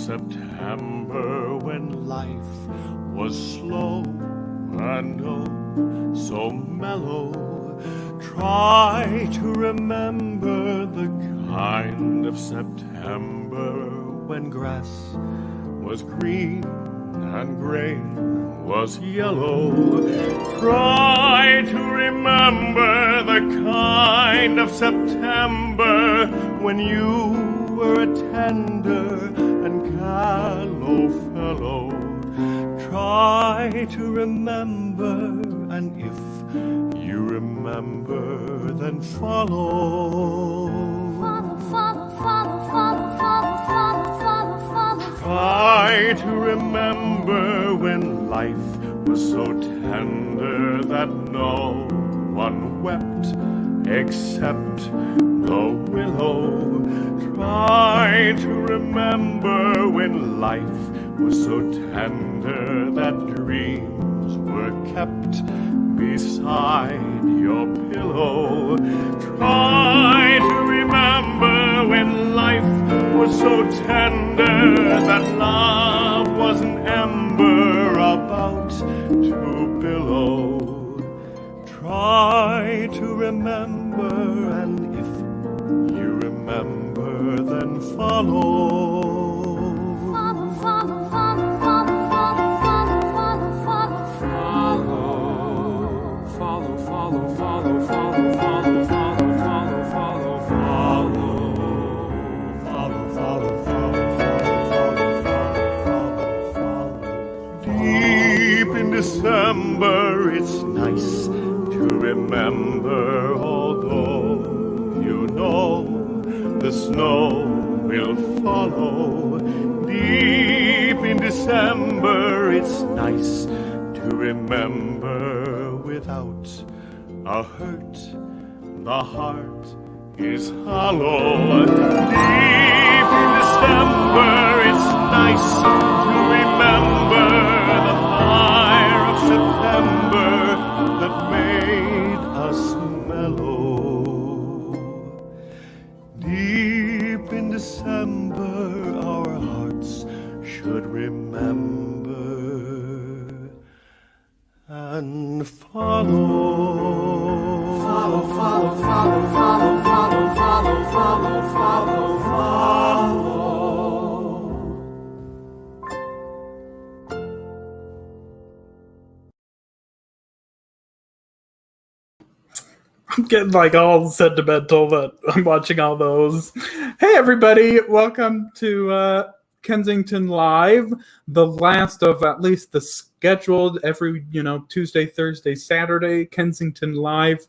September when life was slow and oh so mellow. Try to remember the kind of September when grass was green and grain was yellow. Try to remember the kind of September when you were a tender and callow fellow. Try to remember, and if you remember, then follow. Follow, follow, follow, follow, follow, follow, follow, follow. Try to remember when life was so tender that no one wept except the willow. Try to remember when life was so tender that dreams were kept beside your pillow. Try to remember when life was so tender that love was an ember about to billow. Try to remember, and if you remember, then follow. Follow, follow, follow, follow, follow, follow, follow, follow, Follow, follow, follow, follow, follow, follow, follow, follow, follow, Follow, follow, follow, follow, follow. Deep in December, it's nice to remember, although you know the snow will follow. Deep in December, it's nice to remember, without a hurt, the heart is hollow. Deep in December, it's nice to remember the fire of September that made us mellow. Deep in December, our hearts should remember and follow. follow, follow, follow, follow, follow, follow, follow, follow, follow. I'm getting like all sentimental that I'm watching all those. Hey everybody, welcome to Kensington Live, the last of at least the scheduled every Tuesday, Thursday, Saturday Kensington Live.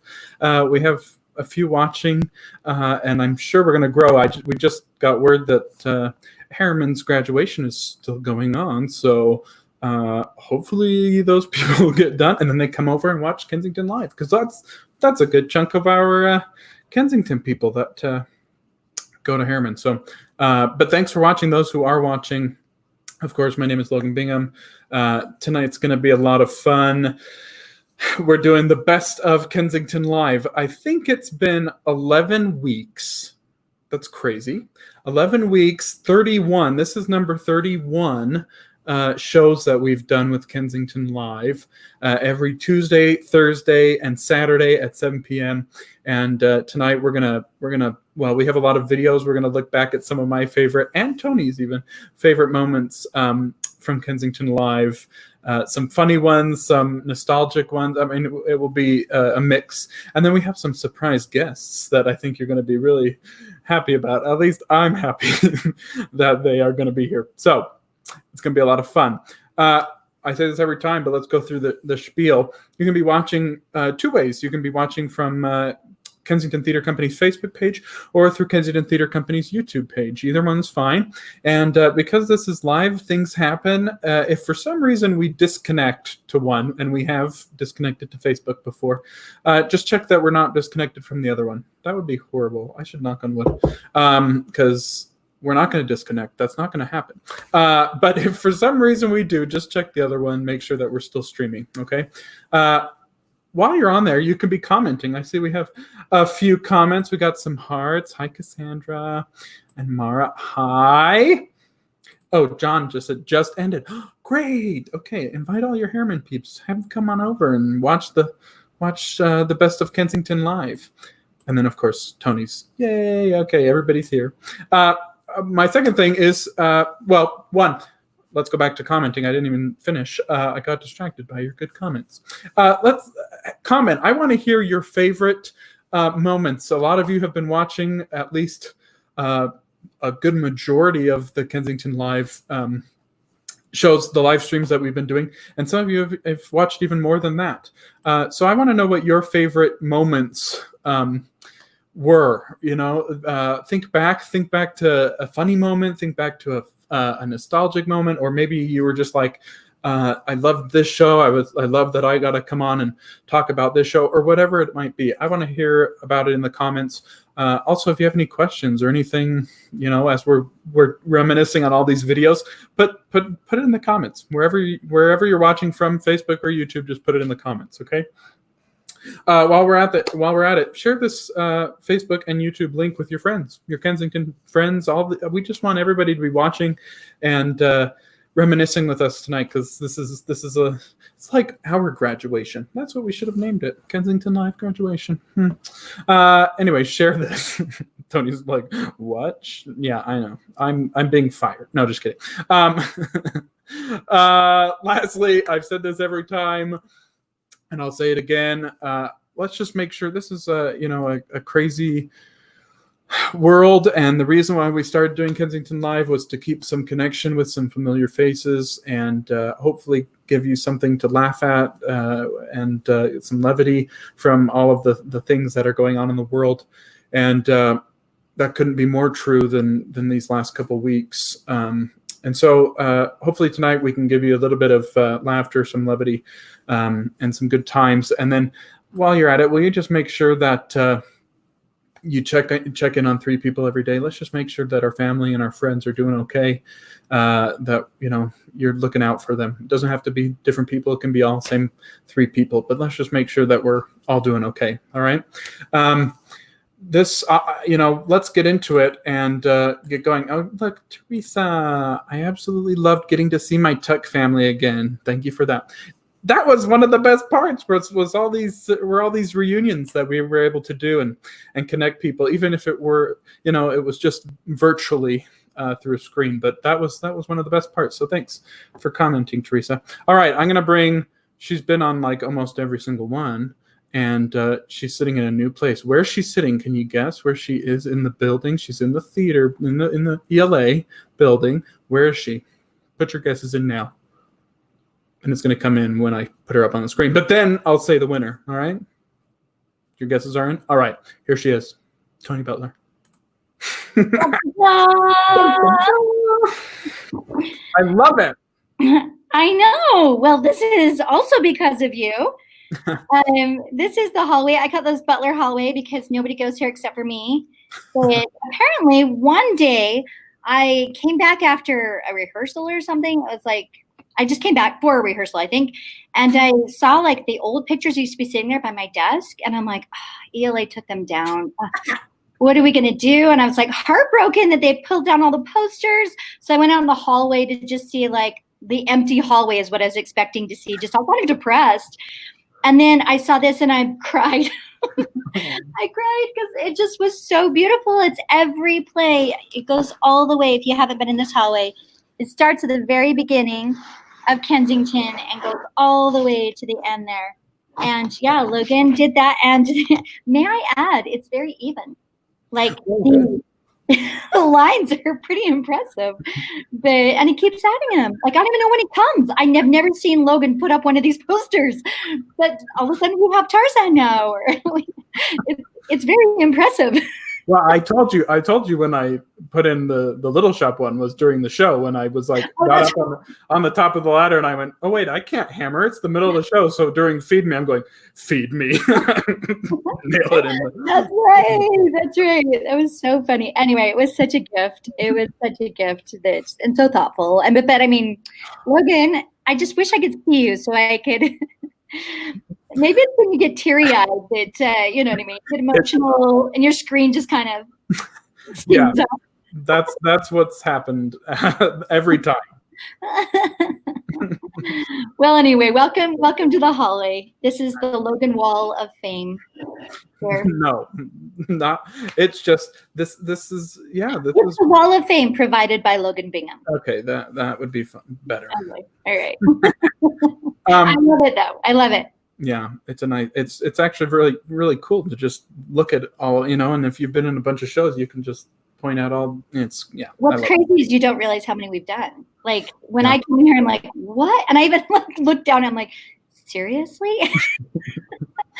We have a few watching, and I'm sure we're going to grow. We just got word that Harriman's graduation is still going on, so hopefully those people will get done, and then they come over and watch Kensington Live, because that's a good chunk of our Kensington people that go to Harriman. So, but thanks for watching, those who are watching. Of course, my name is Logan Bingham. Tonight's going to be a lot of fun. We're doing the best of Kensington Live. I think it's been 11 weeks. That's crazy. 11 weeks, 31. This is number 31. Shows that we've done with Kensington Live every Tuesday, Thursday, and Saturday at 7 p.m. And tonight we have a lot of videos. We're gonna look back at some of my favorite, and Tony's even, favorite moments from Kensington Live. Some funny ones, some nostalgic ones. I mean, it will be a mix. And then we have some surprise guests that I think you're going to be really happy about. At least I'm happy that they are going to be here. So it's going to be a lot of fun. I say this every time, but let's go through the spiel. You can be watching two ways. You can be watching from Kensington Theatre Company's Facebook page or through Kensington Theatre Company's YouTube page. Either one's fine. And because this is live, things happen. If for some reason we disconnect to one, and we have disconnected to Facebook before, just check that we're not disconnected from the other one. That would be horrible. I should knock on wood, because we're not going to disconnect. That's not going to happen. But if for some reason we do, just check the other one. Make sure that we're still streaming, okay? While you're on there, you can be commenting. I see we have a few comments. We got some hearts. Hi, Cassandra and Mara. Hi. Oh, John just said just ended. Great. Okay, invite all your Harriman peeps. Have them come on over and watch the best of Kensington live. And then of course Tony's yay. Okay, everybody's here. My second thing is one. Let's go back to commenting. I didn't even finish. I got distracted by your good comments. Let's comment. I want to hear your favorite moments. A lot of you have been watching at least a good majority of the Kensington Live shows, the live streams that we've been doing, and some of you have watched even more than that. So I want to know what your favorite moments were. You know, think back to a funny moment, think back to a nostalgic moment, or maybe you were just like, I loved this show. I love that I got to come on and talk about this show, or whatever it might be. I want to hear about it in the comments. Also, if you have any questions or anything, you know, as we're reminiscing on all these videos, put it in the comments wherever you're watching from, Facebook or YouTube. Just put it in the comments, okay? While we're at it, share this Facebook and YouTube link with your friends, your Kensington friends. We just want everybody to be watching and reminiscing with us tonight, because it's like our graduation. That's what we should have named it, Kensington Live graduation. Anyway, share this. Tony's like, what? Yeah, I know. I'm being fired. No, just kidding. Lastly, I've said this every time, and I'll say it again. Let's just make sure this is a crazy world, and the reason why we started doing Kensington Live was to keep some connection with some familiar faces, and hopefully give you something to laugh at, and some levity from all of the things that are going on in the world. And that couldn't be more true than these last couple weeks. And so hopefully tonight we can give you a little bit of laughter, some levity, and some good times. And then while you're at it, will you just make sure that you check in on 3 people every day? Let's just make sure that our family and our friends are doing okay, that you're looking out for them. It doesn't have to be different people. It can be all the same 3 people, but let's just make sure that we're all doing okay. All right. Let's get into it and get going. Oh, look, Teresa, I absolutely loved getting to see my Tuck family again. Thank you for that. That was one of the best parts. Was all these reunions that we were able to do and connect people, even if it were it was just virtually through a screen. But that was one of the best parts. So thanks for commenting, Teresa. All right, I'm gonna bring. She's been on like almost every single one. And she's sitting in a new place. Where's she sitting? Can you guess where she is in the building? She's in the theater, in the ELA building. Where is she? Put your guesses in now. And it's going to come in when I put her up on the screen. But then I'll say the winner, all right? Your guesses are in? All right, here she is. Tony Butler. I love it. I know. Well, this is also because of you. This is the hallway. I call this Butler hallway because nobody goes here except for me. But apparently one day I came back after a rehearsal or something. I was like, I just came back for a rehearsal, I think. And I saw like the old pictures used to be sitting there by my desk. And I'm like, ELA took them down. What are we going to do? And I was like heartbroken that they pulled down all the posters. So I went out in the hallway to just see like the empty hallway is what I was expecting to see. Just all kind of depressed. And then I saw this and I cried. I cried because it just was so beautiful. It's every play. It goes all the way. If you haven't been in this hallway, it starts at the very beginning of Kensington and goes all the way to the end there. And yeah, Logan did that. And may I add, it's very even. Like the lines are pretty impressive, and he keeps adding them. Like I don't even know when he comes. I have never seen Logan put up one of these posters, but all of a sudden we have Tarzan now. Or it's very impressive. Well, I told you when I put in the Little Shop one was during the show when I was like got up on the top of the ladder and I went, oh wait, I can't hammer. It's the middle of the show. So during Feed Me, I'm going, feed me. Nail it in. That's right. That's right. That was so funny. Anyway, it was such a gift. It was such a gift and so thoughtful. But I mean, Logan, I just wish I could see you so I could. Maybe it's when you get teary-eyed that, you know what I mean, get emotional, and your screen just kind of yeah. up. That's what's happened every time. Well, anyway, welcome to the hallway. This is the Logan Wall of Fame. Here. No, not. It's just this. This is This It's is the Wall of Fame provided by Logan Bingham. okay. That would be fun. Better. Anyway, all right. Um, I love it though. I love it. Yeah, it's a nice. It's actually really really cool to just look at all, and if you've been in a bunch of shows, you can just point out all. It's I What's love crazy is you don't realize how many we've done. Like when Yeah. I came here, I'm like, what? And I even looked down. I'm like, seriously?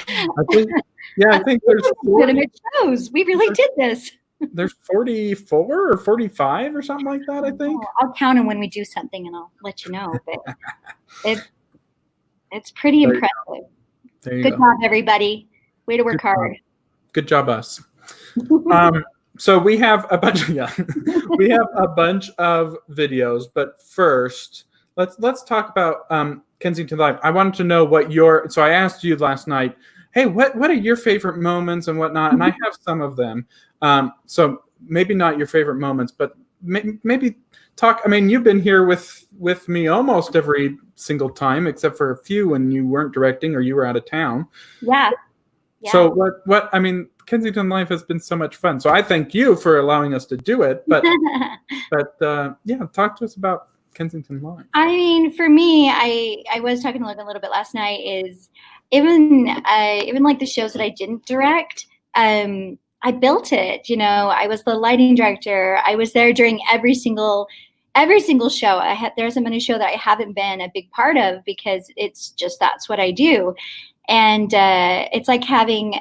I think there's Legitimate shows. We really did this. there's 44 or 45 or something like that. I think. Oh, I'll count them when we do something, and I'll let you know. But it's pretty There you impressive. There you Good go. job, everybody. Way to work hard. Good job, us. So we have a bunch. We have a bunch of videos, but first, let's talk about Kensington Live. I wanted to know what your. So I asked you last night. Hey, what are your favorite moments and whatnot? And I have some of them. So maybe not your favorite moments, but maybe talk. I mean, you've been here with me almost every single time, except for a few when you weren't directing or you were out of town. Yeah. So what? I mean, Kensington Live has been so much fun. So I thank you for allowing us to do it. But talk to us about Kensington Live. I mean, for me, I was talking to Logan a little bit last night. Is even like the shows that I didn't direct, I built it. I was the lighting director. I was there during every single show. There hasn't been a show that I haven't been a big part of because that's what I do. And it's like having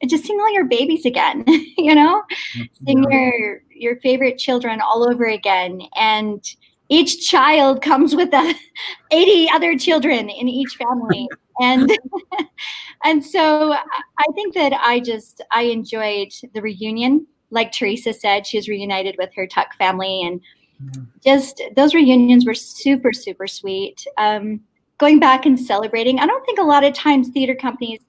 just seeing all your babies again, seeing your favorite children all over again. And each child comes with 80 other children in each family. And and so I think that I enjoyed the reunion. Like Teresa said, she was reunited with her Tuck family, and just those reunions were super, super sweet. Going back and celebrating. I don't think a lot of times theater companies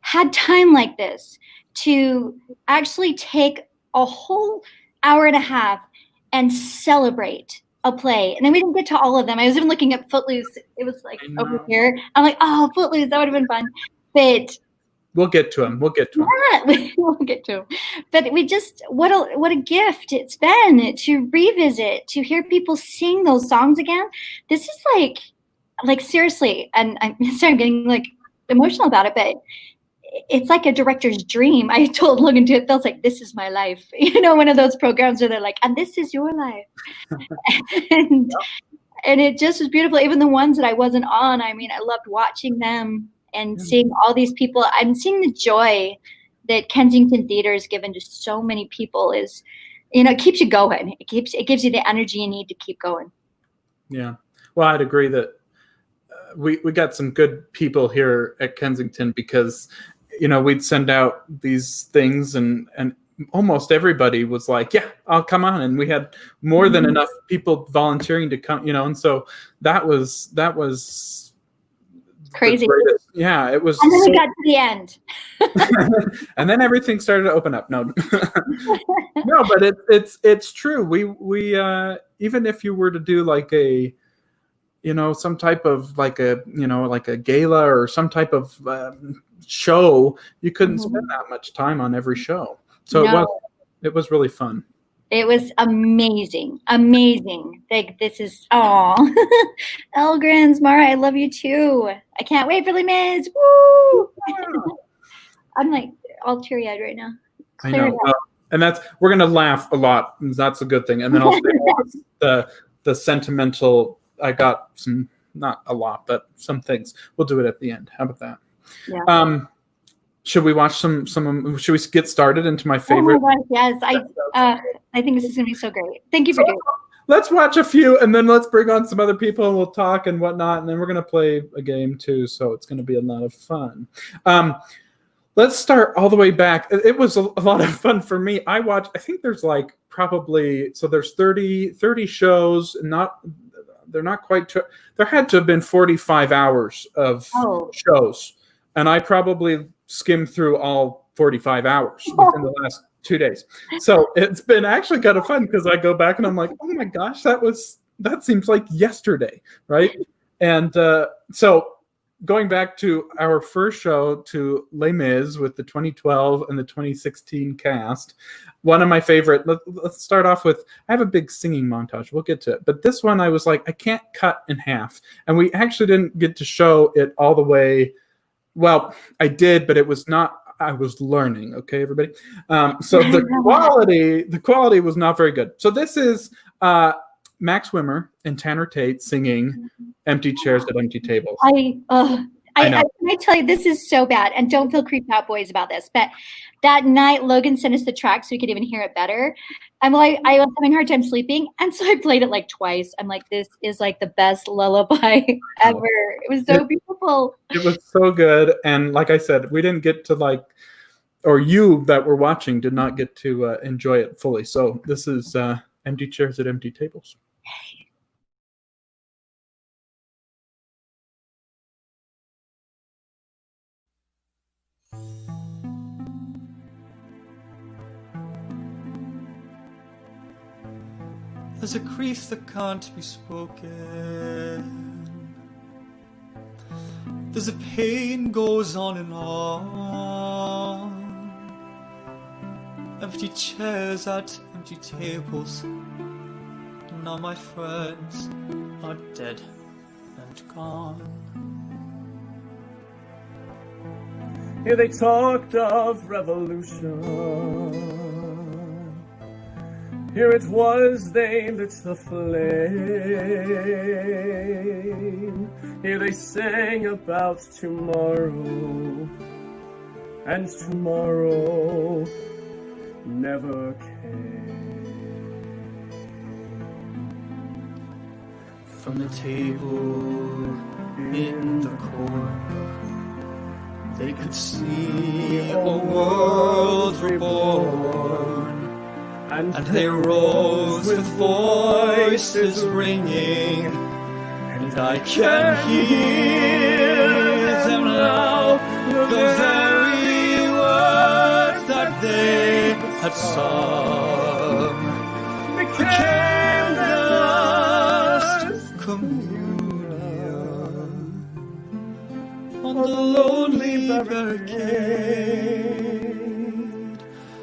had time like this to actually take a whole hour and a half and celebrate a play. And then we didn't get to all of them. I was even looking at Footloose. It was like over here. I'm like, oh, Footloose, that would have been fun. But we'll get to him. yeah, we'll get to him. But we just what a gift it's been to revisit, to hear people sing those songs again. This is like seriously, and I'm sorry, I'm getting like emotional about it, but it's like a director's dream. I told Logan too, it feels like this is my life. One of those programs where they're like, and this is your life. and it just was beautiful. Even the ones that I wasn't on, I mean, I loved watching them and seeing all these people. I'm seeing the joy that Kensington Theater has given to so many people is, it keeps you going. It gives you the energy you need to keep going. Yeah. Well, I'd agree that we got some good people here at Kensington because, we'd send out these things and almost everybody was like, yeah, I'll come on. And we had more than enough people volunteering to come, and so that was crazy. Yeah, it was. And then we got to the end. And then everything started to open up. No, no, but it's true. We even if you were to do like a, some type of like a gala or some type of show, you couldn't spend that much time on every show. So it was really fun. It was amazing. Like this is Elgrins, Mara, I love you too. I can't wait for Les Mis. Woo! I'm like all teary-eyed right now. I know. And we're gonna laugh a lot. That's a good thing. And then I'll say the sentimental. I got some, not a lot, but some things. We'll do it at the end. How about that? Yeah. Should we watch some? Should we get started into my favorite? Oh my gosh, yes. I think this is gonna be so great. Thank you for doing it. Let's watch a few, and then let's bring on some other people, and we'll talk and whatnot, and then we're gonna play a game too. So it's gonna be a lot of fun. Let's start all the way back. It was a lot of fun for me. I think there's like probably there's 30 shows, they're not quite. There had to have been 45 hours of shows, and I probably skimmed through all 45 hours within the last 2 days. So it's been actually kind of fun because I go back and I'm like, oh my gosh, that seems like yesterday, right? And so going back to our first show, to Les Mis with the 2012 and the 2016 cast, one of my favorite, let's start off with, I have a big singing montage. We'll get to it. But this one, I was like, I can't cut in half. And we actually didn't get to show it all the way. Well, I did, but it was not, I was learning. Okay, everybody. So the quality was not very good. So this is Max Wimmer and Tanner Tate singing Empty Chairs at Empty Tables. I tell you, this is so bad, and don't feel creeped out, boys, about this. But that night, Logan sent us the track so we could even hear it better. I was having a hard time sleeping, and so I played it like twice. I'm like, this is like the best lullaby ever. It was so beautiful. It was so good, and like I said, we didn't get to or you that were watching did not get to enjoy it fully. So this is Empty Chairs at Empty Tables. There's a grief that can't be spoken. There's a pain goes on and on. Empty chairs at empty tables. Now my friends are dead and gone. Here they talked of revolution. Here it was they lit the flame. Here they sang about tomorrow, and tomorrow never came. From the table in the corner, they could see a world reborn. And they rose with voices ringing, and I can hear them now, the very words that they had sung became their last communion on the lonely barricade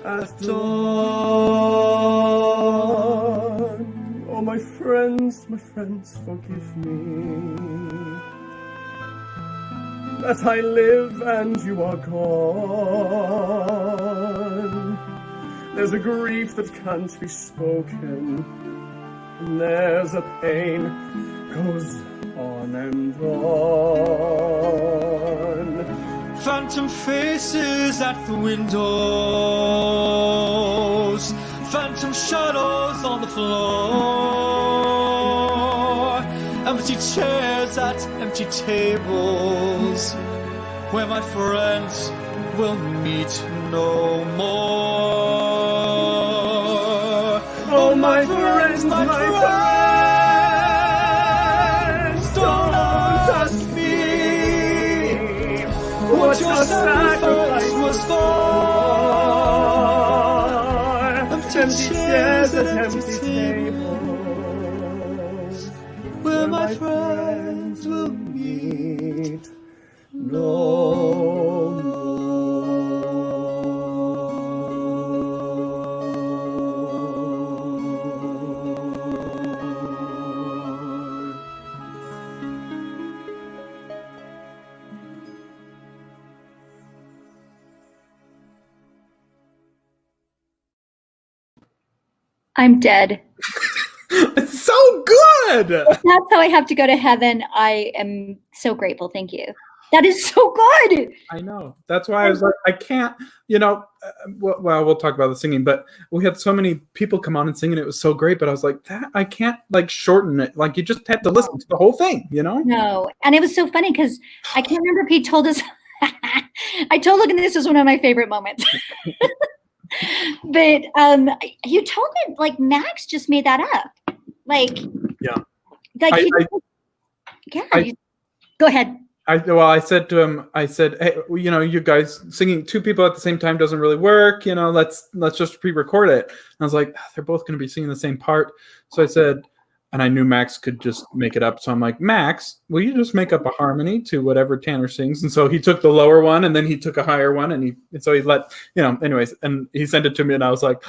at dawn. Oh, my friends, forgive me that I live and you are gone. There's a grief that can't be spoken, and there's a pain goes on and on. Phantom faces at the windows, phantom shadows on the floor, empty chairs at empty tables, where my friends will meet no more. Oh, my friends, my friends, don't ask me what your sacrifice was for. Empty chairs at empty tables, where my friends will meet no more. I'm dead. It's so good. If that's how I have to go to heaven, I am so grateful. Thank you. That is so good. I know. That's why I was like, I can't, well, we'll talk about the singing, but we had so many people come on and sing, and it was so great. But I was like, I can't shorten it. You just had to listen to the whole thing, No. And it was so funny because I can't remember if he told us. I told Logan this was one of my favorite moments. But you told me Max just made that up. Yeah. Go ahead. I said to him, I said, hey, well, you guys singing two people at the same time doesn't really work. Let's just pre-record it. And I was like, they're both going to be singing the same part. So I said, and I knew Max could just make it up. So I'm like, Max, will you just make up a harmony to whatever Tanner sings? And so he took the lower one, and then he took a higher one, and so he let, anyways, and he sent it to me, and I was like,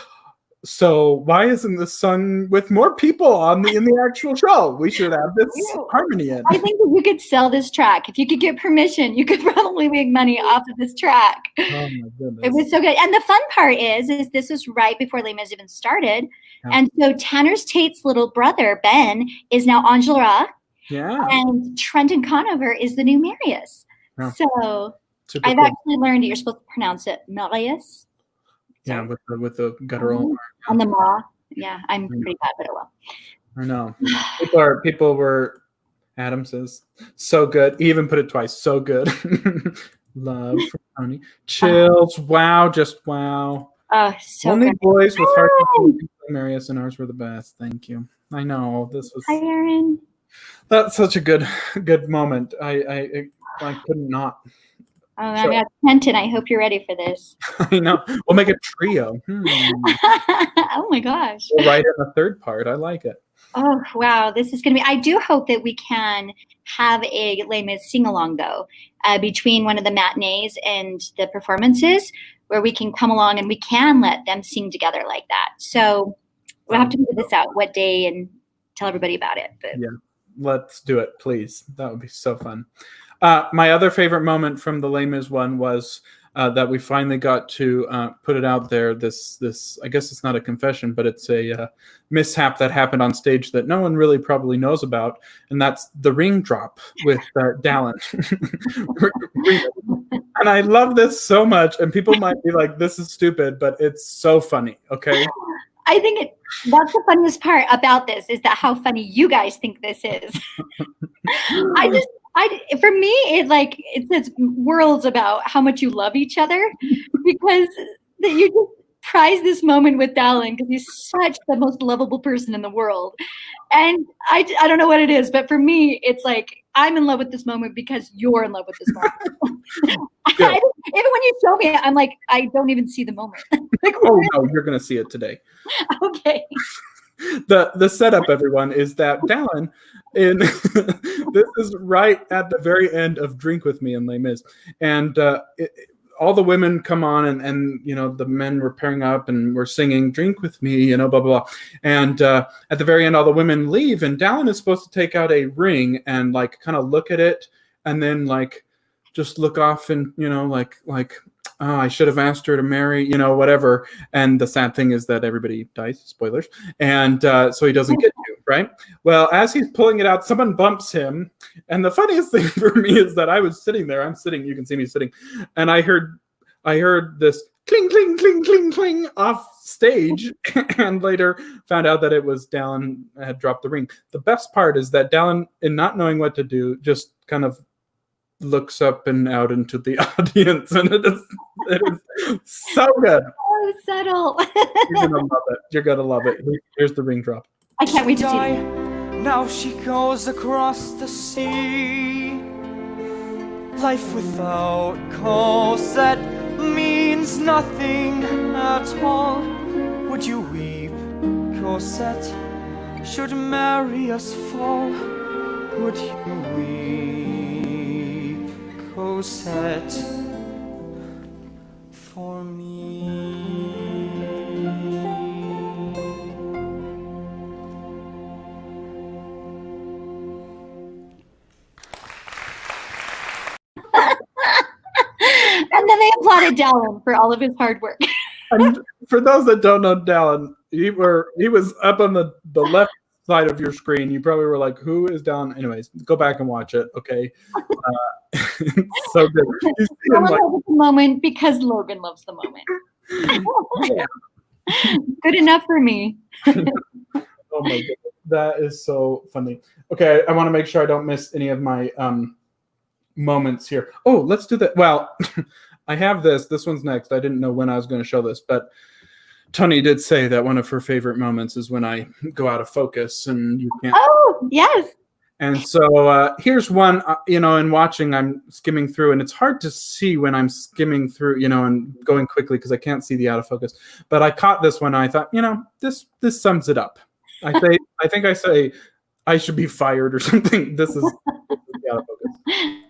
so why isn't this sung with more people in the actual show? We should have this harmony in. I think that you could sell this track. If you could get permission, you could probably make money off of this track. Oh my goodness. It was so good. And the fun part is this was right before Les Mis even started. Yeah. And so Tanner's Tate's little brother, Ben, is now Angela. Yeah. And Trenton Conover is the new Marius. Yeah. So I've actually learned that you're supposed to pronounce it Marius. Yeah, with the guttural on the ma. Yeah, I'm pretty bad, but oh well. I know. People were. Adam says so good. He even put it twice. So good. Love from Tony. Chills. Wow. Just wow. Oh, so only good. Boys with heart. Marius and ours were the best. Thank you. I know this was. Hi, Aaron. That's such a good moment. I couldn't not. Oh, I got Kenton. I hope you're ready for this. I know. We'll make a trio. Oh my gosh. We'll write in the third part. I like it. Oh, wow. This is going to be, I do hope that we can have a Les Mis sing-along, though, between one of the matinees and the performances, where we can come along and we can let them sing together like that. So we'll have to figure this out, what day, and tell everybody about it. But. Yeah, let's do it, please. That would be so fun. My other favorite moment from the Les Mis one was that we finally got to put it out there. This I guess it's not a confession, but it's a mishap that happened on stage that no one really probably knows about, and that's the ring drop with Dallin. And I love this so much, and people might be like, "This is stupid," but it's so funny. Okay. I think that's the funniest part about this is that how funny you guys think this is. For me, it says worlds about how much you love each other, because you just prize this moment with Dallin because he's such the most lovable person in the world. And I don't know what it is, but for me, it's like I'm in love with this moment because you're in love with this moment. Even when you show me, I'm like, I don't even see the moment. Like, oh no, you're gonna see it today. Okay. The setup, everyone, is that Dallin this is right at the very end of Drink With Me in Les Mis. And all the women come on and the men were pairing up and we're singing Drink With Me, blah, blah, blah. And at the very end, all the women leave and Dallin is supposed to take out a ring and kind of look at it and then just look off and, oh, I should have asked her to marry, whatever. And the sad thing is that everybody dies, spoilers. And so he doesn't get to, right? Well, as he's pulling it out, someone bumps him. And the funniest thing for me is that I was sitting there. I'm sitting, you can see me sitting. And I heard this cling, cling, cling, cling, cling off stage. And later found out that it was Dallin had dropped the ring. The best part is that Dallin, in not knowing what to do, just kind of looks up and out into the audience, and it is so good. Oh, subtle. You're gonna love it. You're gonna love it. Here's the ring drop. I can't wait to see it. Now she goes across the sea. Life without Cosette means nothing at all. Would you weep, Cosette? Should Marius fall? Would you weep, Cosette, for me? And then they applauded Dallin for all of his hard work. And for those that don't know Dallin, he was up on the left side of your screen. You probably were like, who is Dallin? Anyways, go back and watch it, okay? So good. I love the moment because Logan loves the moment. Yeah. Good enough for me. Oh my goodness. That is so funny. Okay, I want to make sure I don't miss any of my moments here. Oh, let's do that. Well, I have this. This one's next. I didn't know when I was going to show this, but Tony did say that one of her favorite moments is when I go out of focus and you can't. Oh, yes. And so here's one, in watching, I'm skimming through, and it's hard to see when I'm skimming through, and going quickly because I can't see the autofocus. But I caught this one, and I thought, this sums it up. I think I say I should be fired or something. This is the autofocus.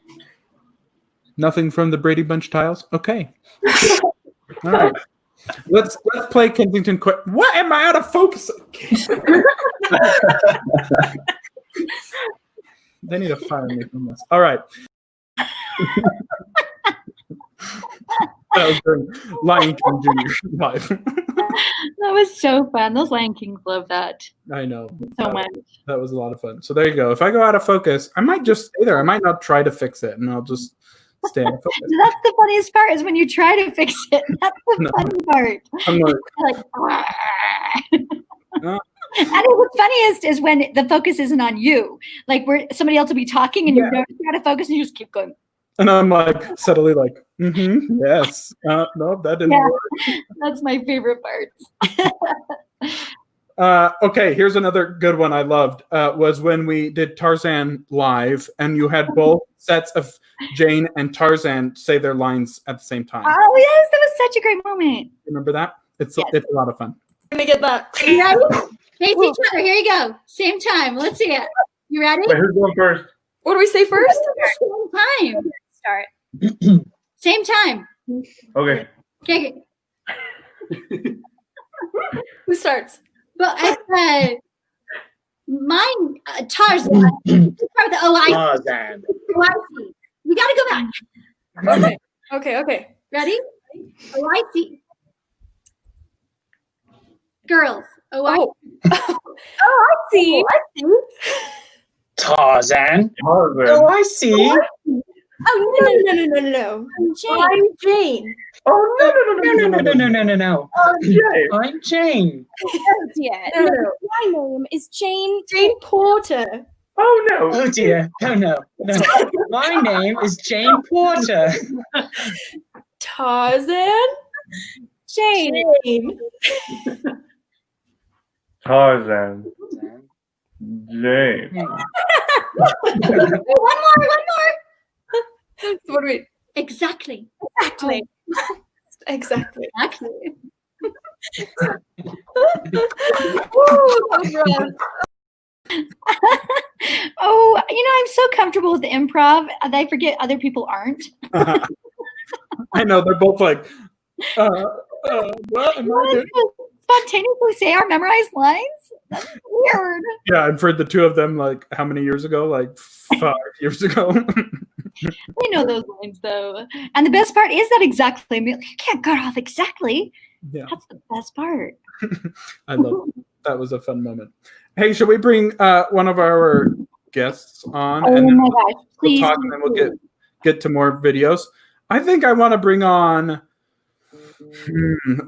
Nothing from the Brady Bunch tiles? Okay. All right. Let's play Kensington quick. What am I out of focus? They need to fire me from this. All right. That was during Lion King Jr. live. That was so fun. Those Lion Kings love that I know. so much. That was a lot of fun. So there you go. If I go out of focus, I might just stay there. I might not try to fix it, and I'll just stay out of focus. That's the funniest part is when you try to fix it. That's the funny part. I'm like, And what's funniest is when the focus isn't on you. Like where somebody else will be talking and you're out of focus and you just keep going. and I'm like subtly like, yes. No, that didn't work. That's my favorite part. Okay, here's another good one I loved. Was when we did Tarzan live, and you had both sets of Jane and Tarzan say their lines at the same time. Oh yes, that was such a great moment. Remember that? It's a lot of fun. I'm gonna get that. You ready? Face each other. Here you go. Same time. Let's see it. You ready? Wait, who's going first? What do we say first? Same time. Start. Same time. Okay. Okay. Who starts? But I said mine. Tarzan. You start with the I see. You gotta go back. Okay. Ready? I see. Girls. I see. Tarzan. Tarzan. Oh, I see. Oh, no. I'm Jane. Oh, No. I'm Jay. I'm Jane. Yeah. No. My name is Jane Porter. Oh, no. Oh dear. Oh no. My name is Jane Porter. Tarzan. Jane. Tarzan. Jane. One more. What do we? Exactly. Exactly. Oh, I'm so comfortable with the improv that I forget other people aren't. I know, they're both like, what am I doing? Spontaneously say our memorized lines? That's weird. Yeah, and for the two of them, like, how many years ago? Like 5 years ago. I know those lines though. And the best part is that exactly. I mean, you can't cut off exactly. Yeah. That's the best part. I love it. That was a fun moment. Hey, should we bring one of our guests on? Oh and then my gosh. Please. we'll talk, and then we'll get to more videos. I think I want to bring on.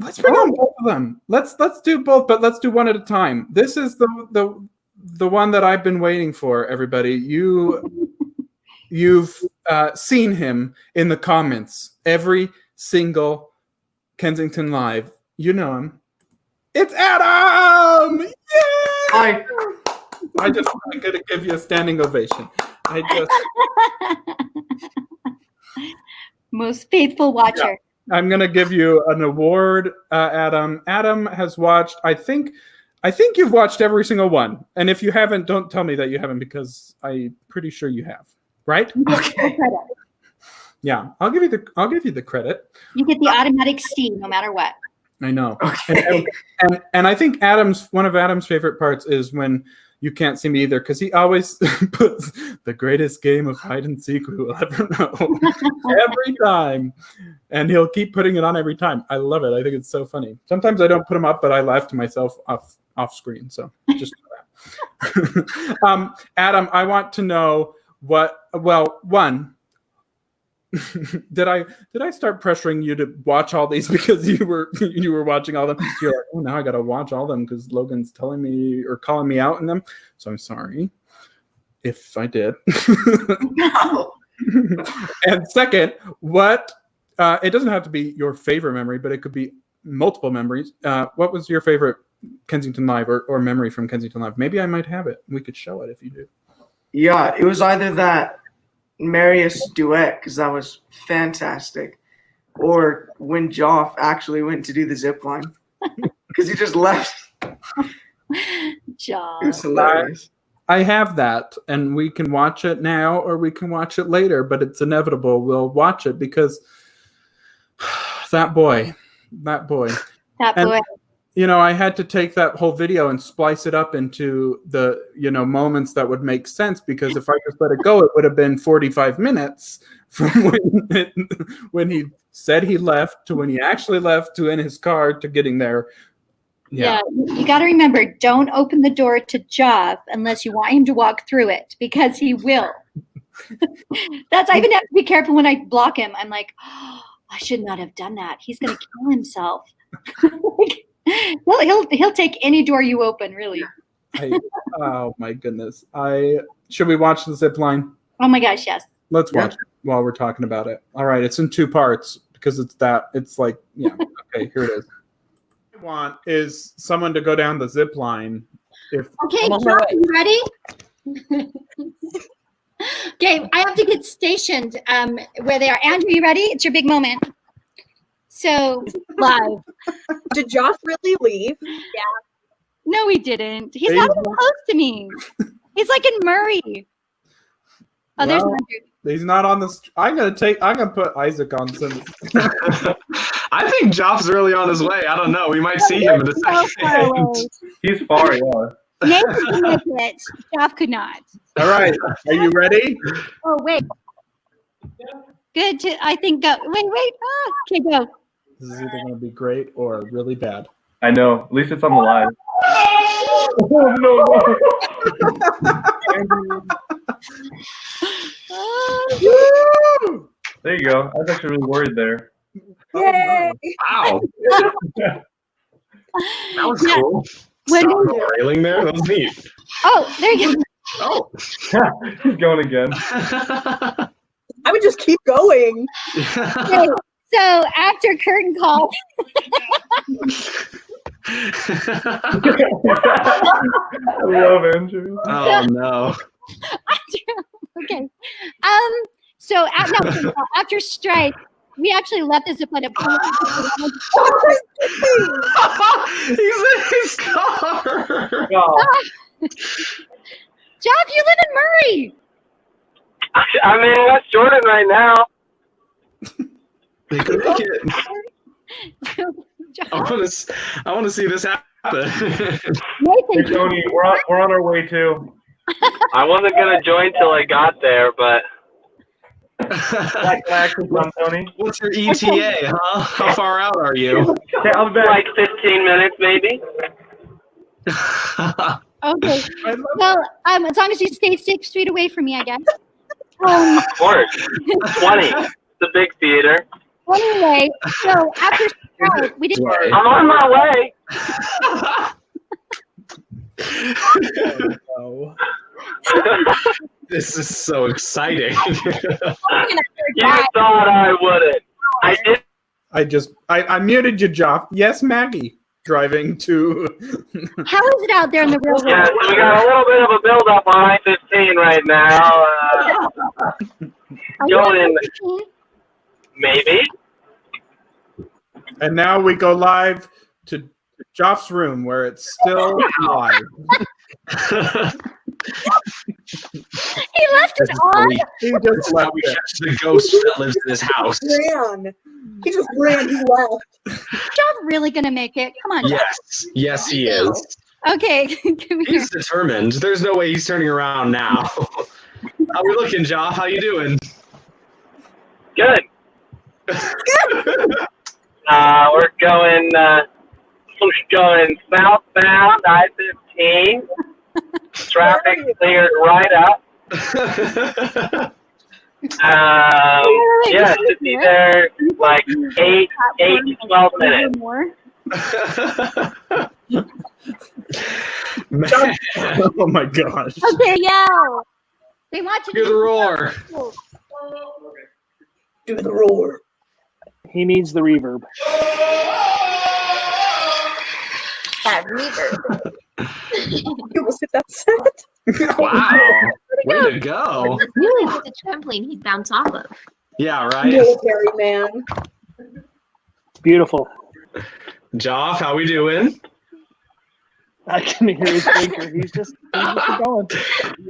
Let's bring on both of them. Let's do both, but let's do one at a time. This is the one that I've been waiting for. Everybody, you've seen him in the comments every single Kensington live. You know him. It's Adam. Yay! Hi. I'm gonna give you a standing ovation. Most faithful watcher. Yeah. I'm gonna give you an award, Adam. Adam has watched. I think you've watched every single one. And if you haven't, don't tell me that you haven't, because I'm pretty sure you have. Right? Okay. Yeah, I'll give you the credit. You get the automatic steam no matter what. I know. Okay. And I think one of Adam's favorite parts is when you can't see me either, because he always puts the greatest game of hide and seek we will ever know every time, and he'll keep putting it on every time. I love it. I think it's so funny. Sometimes I don't put them up, but I laugh to myself off screen. So just that. Adam, I want to know one. Did I start pressuring you to watch all these because you were watching all them? You're like, oh, now I gotta watch all them because Logan's telling me or calling me out in them. So I'm sorry if I did. No. And second, what? It doesn't have to be your favorite memory, but it could be multiple memories. What was your favorite Kensington Live or memory from Kensington Live? Maybe I might have it. We could show it if you do. Yeah, it was either that Marius duet, because that was fantastic, or when Joff actually went to do the zip line. Because he just left. Job. It was hilarious. I have that, and we can watch it now or we can watch it later, but it's inevitable. We'll watch it because that boy. That And, boy. you know, I had to take that whole video and splice it up into the, you know, moments that would make sense, because if I just let it go, it would have been 45 minutes from when he said he left to when he actually left to in his car to getting there. Yeah, you got to remember, don't open the door to Job unless you want him to walk through it, because he will. I even have to be careful when I block him. I'm like, oh, I should not have done that. He's going to kill himself. He'll take any door you open, really. Oh my goodness! Should we watch the zip line? Oh my gosh, yes. Let's watch it while we're talking about it. All right, it's in 2 parts because it's like, yeah. Okay, here it is. What I want is someone to go down the zip line. Okay, Job, are you ready? Okay, I have to get stationed where they are. Andrew, you ready? It's your big moment. So, live. Did Joff really leave? No, he didn't. He's not even close to me. He's like in Murray. Oh, there's Well, Andrew. He's not on the. I'm gonna put Isaac on some. I think Joff's really on his way. I don't know. We might see him in a So far second. away. He's far, yeah. Nathan could make it. Job could not. All right, are you ready? Oh, wait. Good to, I think, go. Wait. Oh, okay, go. This is either gonna be great or really bad. I know. At least it's on the live. Oh, no. There you go. I was actually really worried there. Yay! Wow. That was Yeah. cool. When- Stop the railing there. That was neat. Oh, there you go. Oh. He's going again. I would just keep going. Okay, so after curtain call, I love Andrew. Oh no. okay. So after strike, we actually left the zip line at He's in his car. Oh, Job, you live in Murray. I'm in West Jordan right now. They could make it. Job, I want to see this happen. hey, Nathan, Tony, we're on our way too. I wasn't gonna join till I got there, but Can I actually come, Tony? What's your ETA, huh? How far out are you? Okay, I'll be back. like 15 minutes maybe. okay. Well, as long as you stay 6 feet away from me, I guess. Of course. 20. It's a big theater. Anyway, so after strike, we didn't. Sorry. I'm on my way. Oh. This is so exciting. You thought I wouldn't. I did. I muted you, Joff. Yes, Maggie. Driving to. How is it out there in the real world? Yeah, we got a little bit of a build-up on I-15 right now. Are you going on in. 15? Maybe. And now we go live to Joff's room where it's still live. He left it on. He That's just how left we it. catch the ghost that lives in this house. Ran. He just ran. He left. Job really gonna make it? Come on, Job. Yes, he is. Okay, come here. He's determined. There's no way he's turning around now. How we looking, Joff? How you doing? Good. We're going southbound I-15. Traffic cleared right up. Yeah, should be there like 8 to 12 minutes. More. Man, Oh my gosh. Okay, yell. They want you hear the to roar. Do the roar. He needs the reverb. that reverb. You almost hit that set. Wow. Way to go. Really like a trampoline he'd bounce off of. Yeah, right? Military man. Beautiful. Joff, how we doing? I can hear his thinker. He's just going.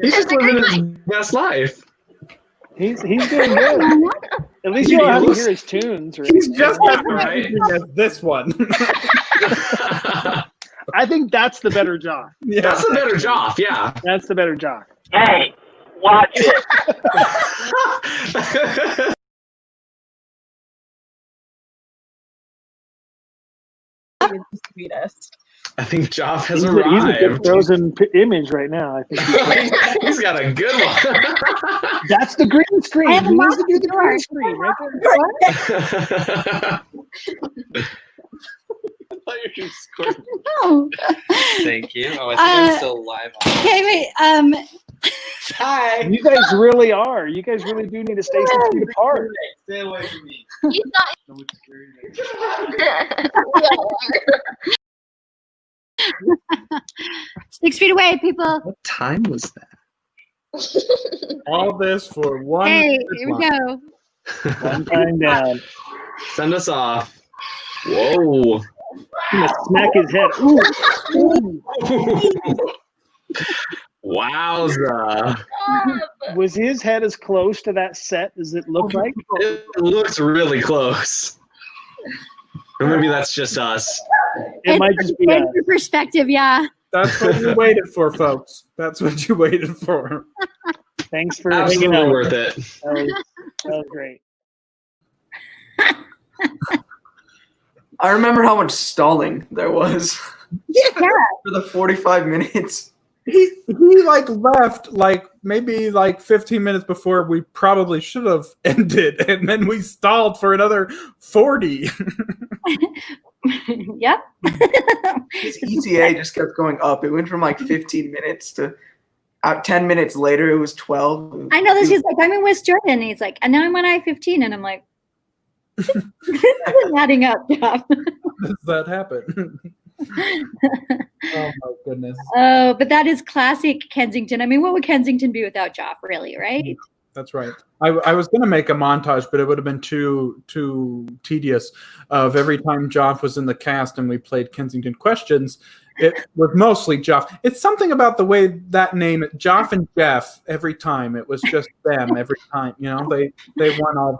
He's just living his best life. He's doing good. At least you don't have to hear his tunes. Or He's anything. just as Right. amazing as this one. I think that's the better job. Yeah. That's a better Joff, yeah. That's the better job. Hey, watch it. The sweetest. I think Joff has He's a good arrived. frozen image right now. I think He's got a good one. that's the green screen. I have He a needs to do the door. green screen right there. No. Thank you. Oh, I think I'm still live. Okay, wait. Hi. You guys really are. You guys really do need to stay 6 feet apart. Stay away from me. He's not. So much scary. 6 feet away, people. What time was that? All this for one. Hey, here we go. One time down. Send us off. Whoa. I'm gonna smack his head. Ooh. Wowza. Was his head as close to that set as it looked like? It looks really close. Or maybe that's just us. It might just be It's your perspective, yeah. That's what you waited for, folks. That's what you waited for. Thanks for hanging Absolutely out. worth it. That was great. I remember how much stalling there was Yeah. for the 45 minutes. He like left like maybe like 15 minutes before we probably should have ended, and then we stalled for another 40. Yep. His ETA just kept going up. It went from like 15 minutes to 10 minutes later, it was 12. I know this. He's like, I'm in West Jordan. And he's like, and now I'm on I-15. And I'm like, this isn't adding up, Jeff. Does that happen? Oh my goodness. Oh, but that is classic Kensington. I mean, what would Kensington be without Joff, really, right? That's right. I was going to make a montage, but it would have been too tedious. Of every time Joff was in the cast and we played Kensington Questions, it was mostly Joff. It's something about the way that name, Joff and Jeff, every time. It was just them every time. You know, they won all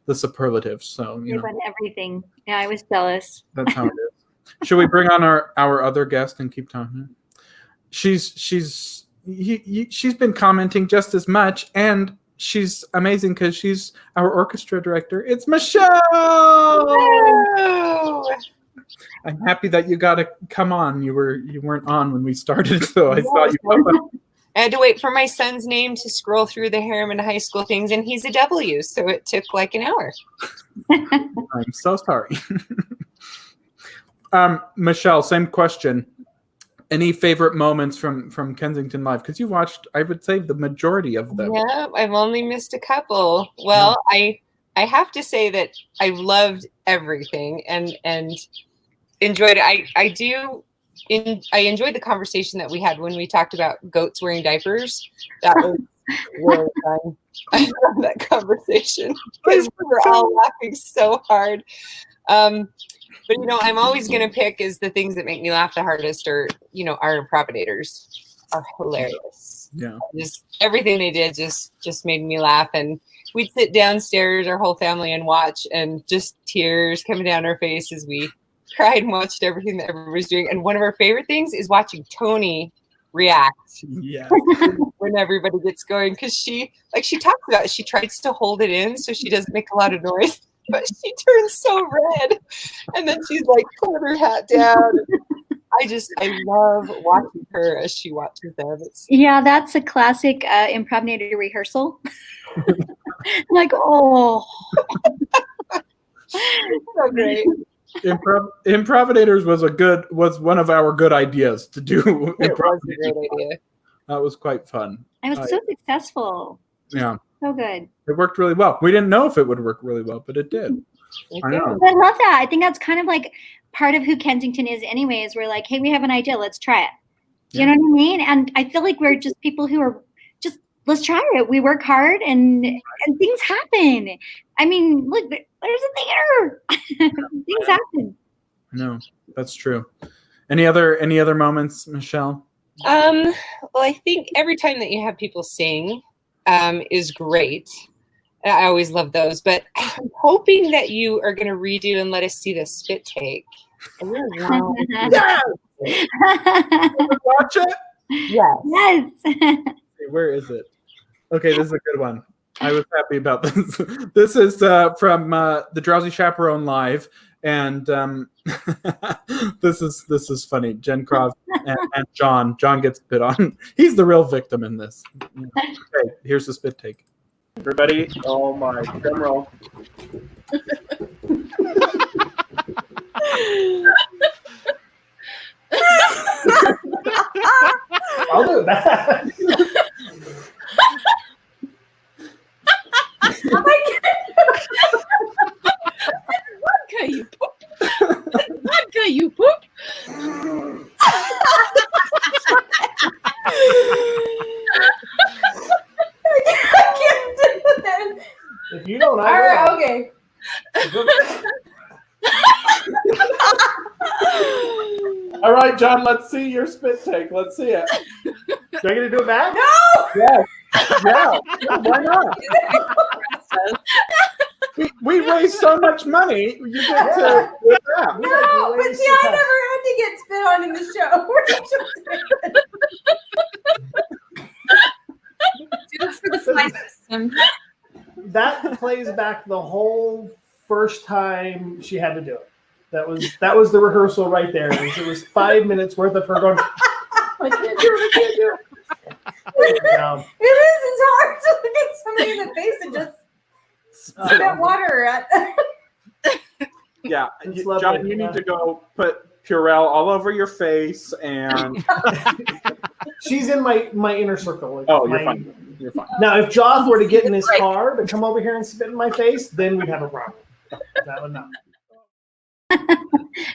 the superlatives. So, you They know, won everything. Yeah, I was jealous. that's how it is. Should we bring on our other guest and keep talking? She's been commenting just as much, and she's amazing because she's our orchestra director. It's Michelle. Hello. I'm happy that you got to come on. You weren't on when we started, so I saw you pop up. I had to wait for my son's name to scroll through the Harriman High School things, and he's a W, so it took like an hour. I'm so sorry. Michelle, same question. Any favorite moments from Kensington Live? Because you watched, I would say, the majority of them. Yeah, I've only missed a couple. Well, I have to say that I loved everything and enjoyed it. I enjoyed the conversation that we had when we talked about goats wearing diapers. That was really fun. I love that conversation because we were all laughing so hard. But I'm always gonna pick is the things that make me laugh the hardest, or our improvisators are hilarious. Yeah, just everything they did just made me laugh, and we'd sit downstairs, our whole family, and watch, and just tears coming down our face as we cried and watched everything that everybody was doing. And one of our favorite things is watching Tony react. Yeah. When everybody gets going, because she talks about it, she tries to hold it in so she doesn't make a lot of noise. But she turns so red, and then she's like pulling her hat down. I love watching her as she watches them. Yeah, that's a classic improvisator rehearsal. Like, oh, so great. Improvisators was one of our good ideas to do. It was a great idea. That was quite fun. it was so successful. Yeah. So good. It worked really well. We didn't know if it would work really well, but it did. I know. I love that. I think that's kind of like part of who Kensington is anyways. We're like, hey, we have an idea. Let's try it. You know what I mean? And I feel like we're just people who are just let's try it. We work hard and things happen. I mean, look, there's a theater. Things happen. No, that's true. Any other moments, Michelle? Well, I think every time that you have people sing is great. I always love those, but I'm hoping that you are going to redo and let us see the spit take. I really want Yes! Watch it? Yes. Yes. Okay, where is it? Okay, this is a good one. I was happy about this. This is from the Drowsy Chaperone Live, and this is funny. Jen Croft and John. John gets spit on. He's the real victim in this. Okay, here's the spit take. Everybody, oh my, drum roll. I'll do that. Oh my god! Vodka, you poop! Vodka, you poop! I can't do that. If you don't, All right, okay. All right, John, let's see your spit take. Let's see it. Do I get to do it back? No! Yes. Yeah. Why not? We raised so much money. You get to do that. No, but see, I never had to get spit on in the show. Do it for the fly system. That plays back the whole first time she had to do it. That was the rehearsal right there. It was 5 minutes worth of her going, I can't do it, I can't do it. It is. It's hard to look at somebody in the face and just spit water at. Yeah, It's lovely, John, you need to go put Purell all over your face and. She's in my inner circle. Like Oh, you're fine. You're fine. Now, if Joth were to get in his car to come over here and spit in my face, then we'd have a problem. That would not.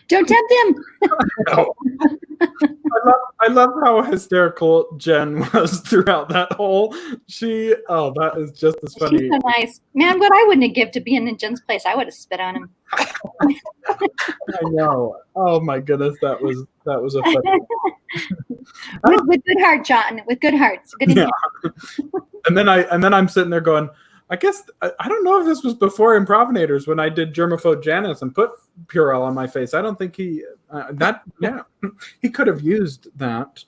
Don't tempt him. No. I love how hysterical Jen was throughout that whole. That is just as funny. She's so nice. Man, what I wouldn't have given to be in Jen's place, I would have spit on him. I know. Oh my goodness, that was a funny. with good heart, John. With good hearts. Good Yeah. And then I'm sitting there going, I guess I don't know if this was before Improvinators when I did Germaphobe Janice and put Purell on my face. I don't think he he could have used that.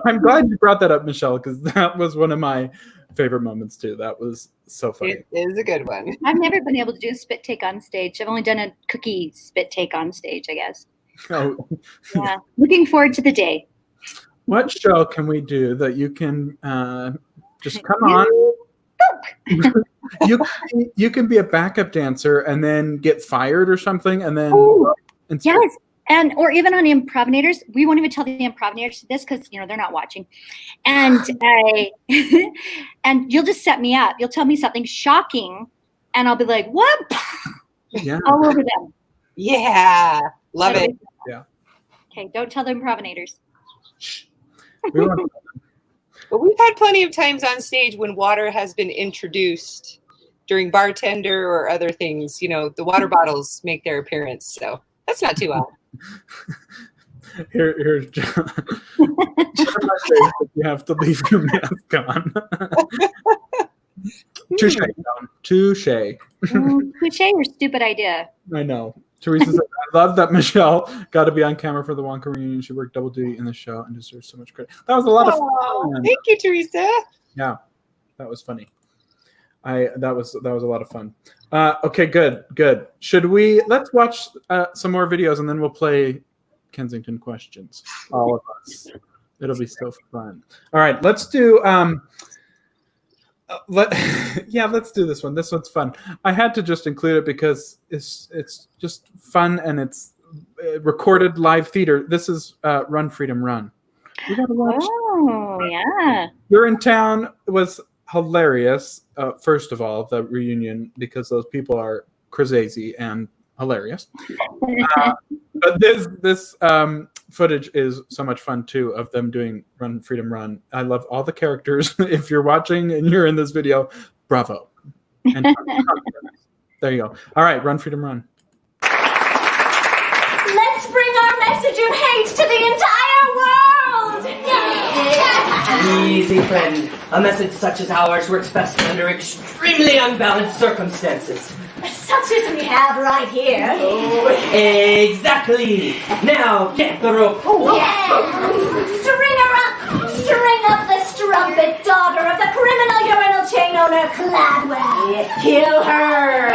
I'm glad you brought that up, Michelle, because that was one of my favorite moments too. That was so funny. It is a good one. I've never been able to do a spit take on stage. I've only done a cookie spit take on stage, I guess. Oh. Yeah. Looking forward to the day. What show can we do that you can just come on? you can be a backup dancer and then get fired or something, and then Yes. And or even on Improvinators, we won't even tell the Improvinators this because they're not watching. And and you'll just set me up. You'll tell me something shocking, and I'll be like, "What?" Yeah. All over them. Yeah, love it. Yeah. Okay, don't tell the Improvinators. But we've had plenty of times on stage when water has been introduced during bartender or other things. The water bottles make their appearance, so that's not too odd. Here's John. You have to leave your mask on. Touche, John. Touche. Touche, your stupid idea. I know. Teresa said, I love that Michelle got to be on camera for the Wonka reunion. She worked double duty in the show and deserves so much credit. That was a lot of fun. Thank you, Teresa. Yeah, that was funny. That was a lot of fun. Okay, good. Let's watch some more videos and then we'll play Kensington questions. All of us. It'll be so fun. All right, let's do let's do this one. This one's fun. I had to just include it because it's just fun and it's recorded live theater. This is Run Freedom Run. We gotta watch. Oh yeah. You're in Town was hilarious. First of all, the reunion, because those people are crazy and hilarious. But this footage is so much fun too of them doing Run Freedom Run. I love all the characters. If you're watching and you're in this video, bravo. And there you go. All right, Run Freedom Run. Let's bring our message of hate to the entire world! Easy, friend. A message such as ours works best under extremely unbalanced circumstances. Such as we have right here. Oh, exactly. Now get the rope. Yeah. String her up. String up the strumpet daughter of the criminal urinal chain owner Cladwell. Kill her.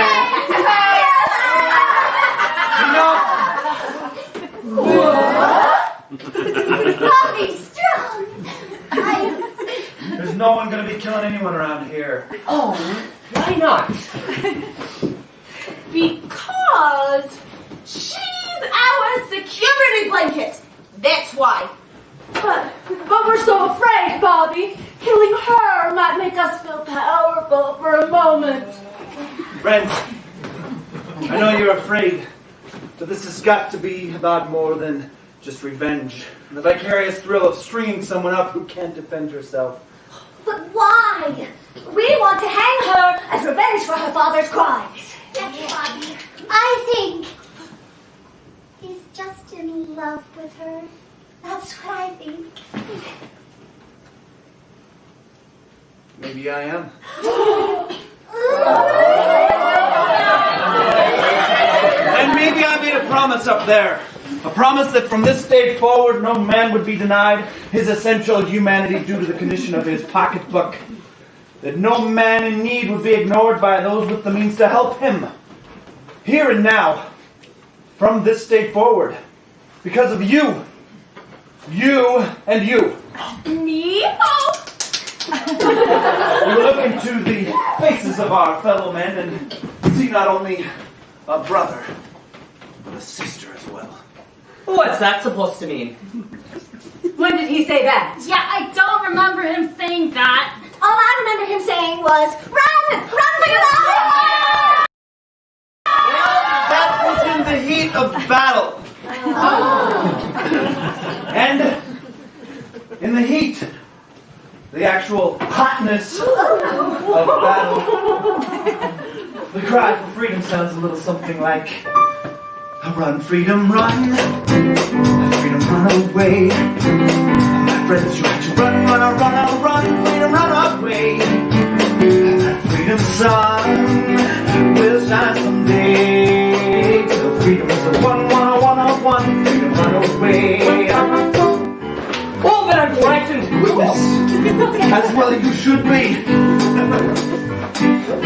Bobby, strong. There's no one gonna be killing anyone around here. Oh, why not? Because she's our security blanket. That's why. But we're so afraid, Bobby. Killing her might make us feel powerful for a moment. Friends, I know you're afraid, but this has got to be about more than just revenge. The vicarious thrill of stringing someone up who can't defend herself. But why? We want to hang her as revenge for her father's crimes. Yes, Bobby. I think he's just in love with her. That's what I think. Maybe I am. And maybe I made a promise up there. A promise that from this day forward no man would be denied his essential humanity due to the condition of his pocketbook. That no man in need would be ignored by those with the means to help him. Here and now, from this day forward, because of you. You and you. Me? We will look into the faces of our fellow men and see not only a brother, but a sister as well. What's that supposed to mean? When did he say that? Yeah, I don't remember him saying that. All I remember him saying was, run! Run for your life! That was in the heat of battle. And in the heat, the actual hotness of battle, the cry for freedom sounds a little something like, run, freedom, run. Freedom, run away. My friends, you have to run, run, run, run, freedom, run away. That freedom sun will shine someday. So freedom is a one, freedom, run away. Oh, but I'm frightened. Witness, as well you should be.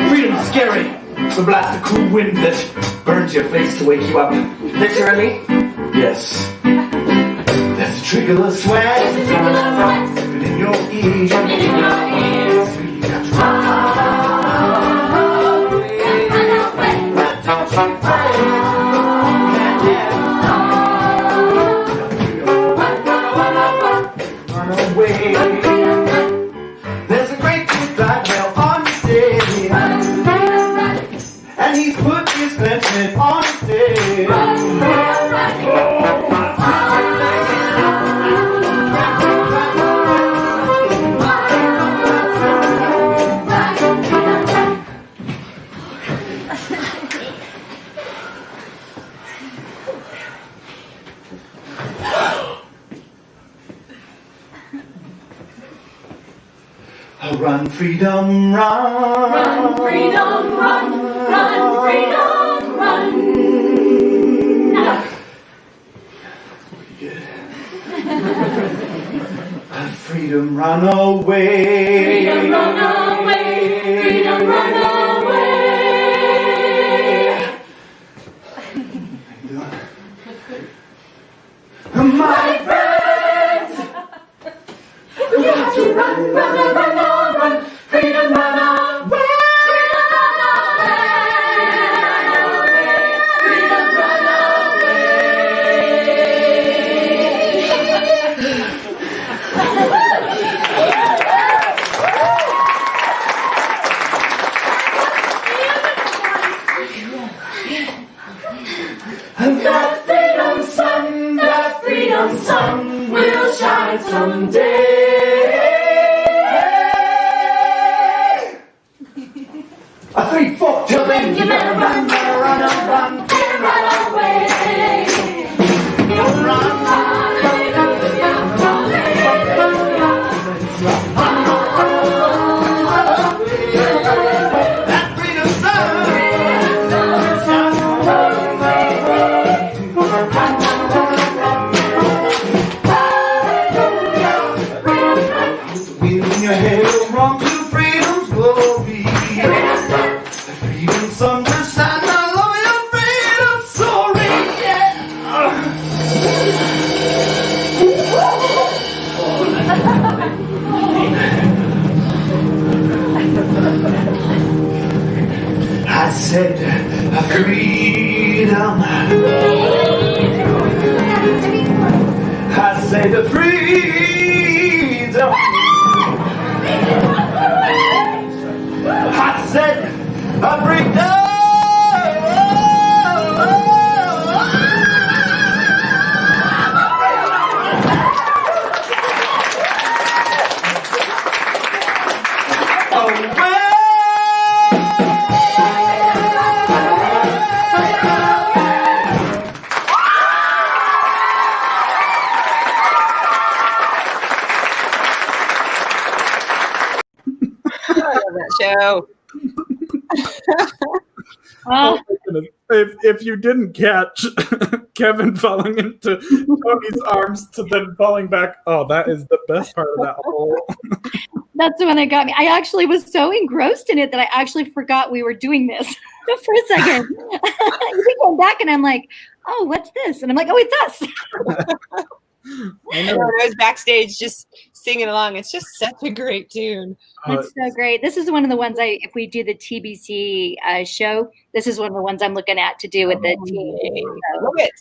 Freedom's scary. The blast of cool wind that burns your face to wake you up. Literally? Yes. There's a trickle of sweat. Dripping in your ears. So you got to run away. There's a great big black whale on the stage, and he's put his fence on the stage. Run, freedom, run. Run, freedom, run. Run, freedom, run. Freedom, run away. Freedom, run away. Freedom, run away. My friends, we have to run, run, run, run. Freedom, run away. Freedom, run away. might someday. A 3, 4, till then you better run, run, can't run away. Don't run, that freedom wheeling your head wrong to freedom's glory. Freedom sun will shine all over your freedom story. I said freedom. I say the freedom. I said freedom. Show. Oh my goodness. If you didn't catch Kevin falling into Tony's arms to then falling back, oh, that is the best part of that whole. That's the one that got me. I actually was so engrossed in it that I actually forgot we were doing this for a second. We came back and I'm like, oh, what's this? And I'm like, oh, it's us. I was backstage just singing along. It's just such a great tune. It's so great. This is one of the ones if we do the TBC show, this is one of the ones I'm looking at to do with the team. So, love it.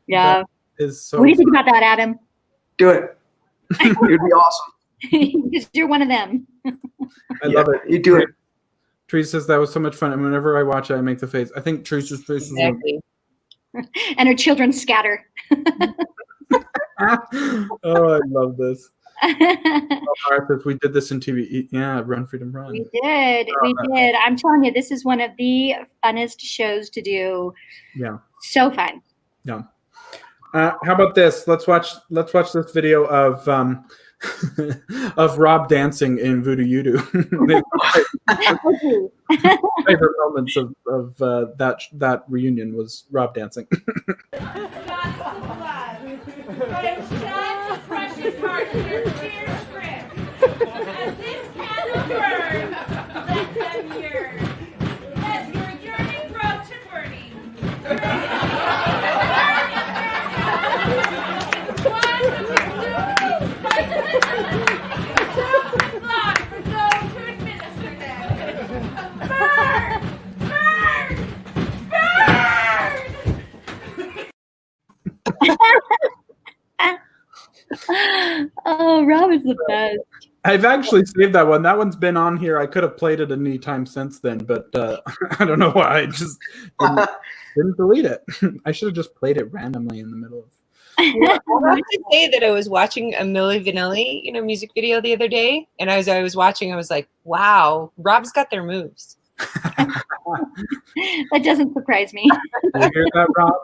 Yeah. That is so what do you think about that, Adam? Do it. It would be awesome. Because you're one of them. I love it. You do it. Teresa says that was so much fun. And whenever I watch it, I make the face. I think Teresa's face is exactly. And her children scatter. Oh, I love this. We did this in TV. Yeah, Run Freedom Run. We did. I'm telling you, this is one of the funnest shows to do. Yeah. So fun. Yeah. How about this? Let's watch this video of of Rob dancing in Voodoo Yudu. Favorite moments of that reunion was Rob dancing. Precious heart in your tear strip. As this candle burns, let them yearn. As your yearning grow to burning. One to consume these spices. Two flock for those who administer them. Burn! Burn! Burn! Oh, Rob is the best. I've actually saved that one. That one's been on here. I could have played it any time since then, but I don't know why. I just didn't delete it. I should have just played it randomly in the middle of. I wanted to say that I was watching a Milli Vanilli, music video the other day, and as I was watching, I was like, "Wow, Rob's got their moves." That doesn't surprise me. Did you hear that, Rob?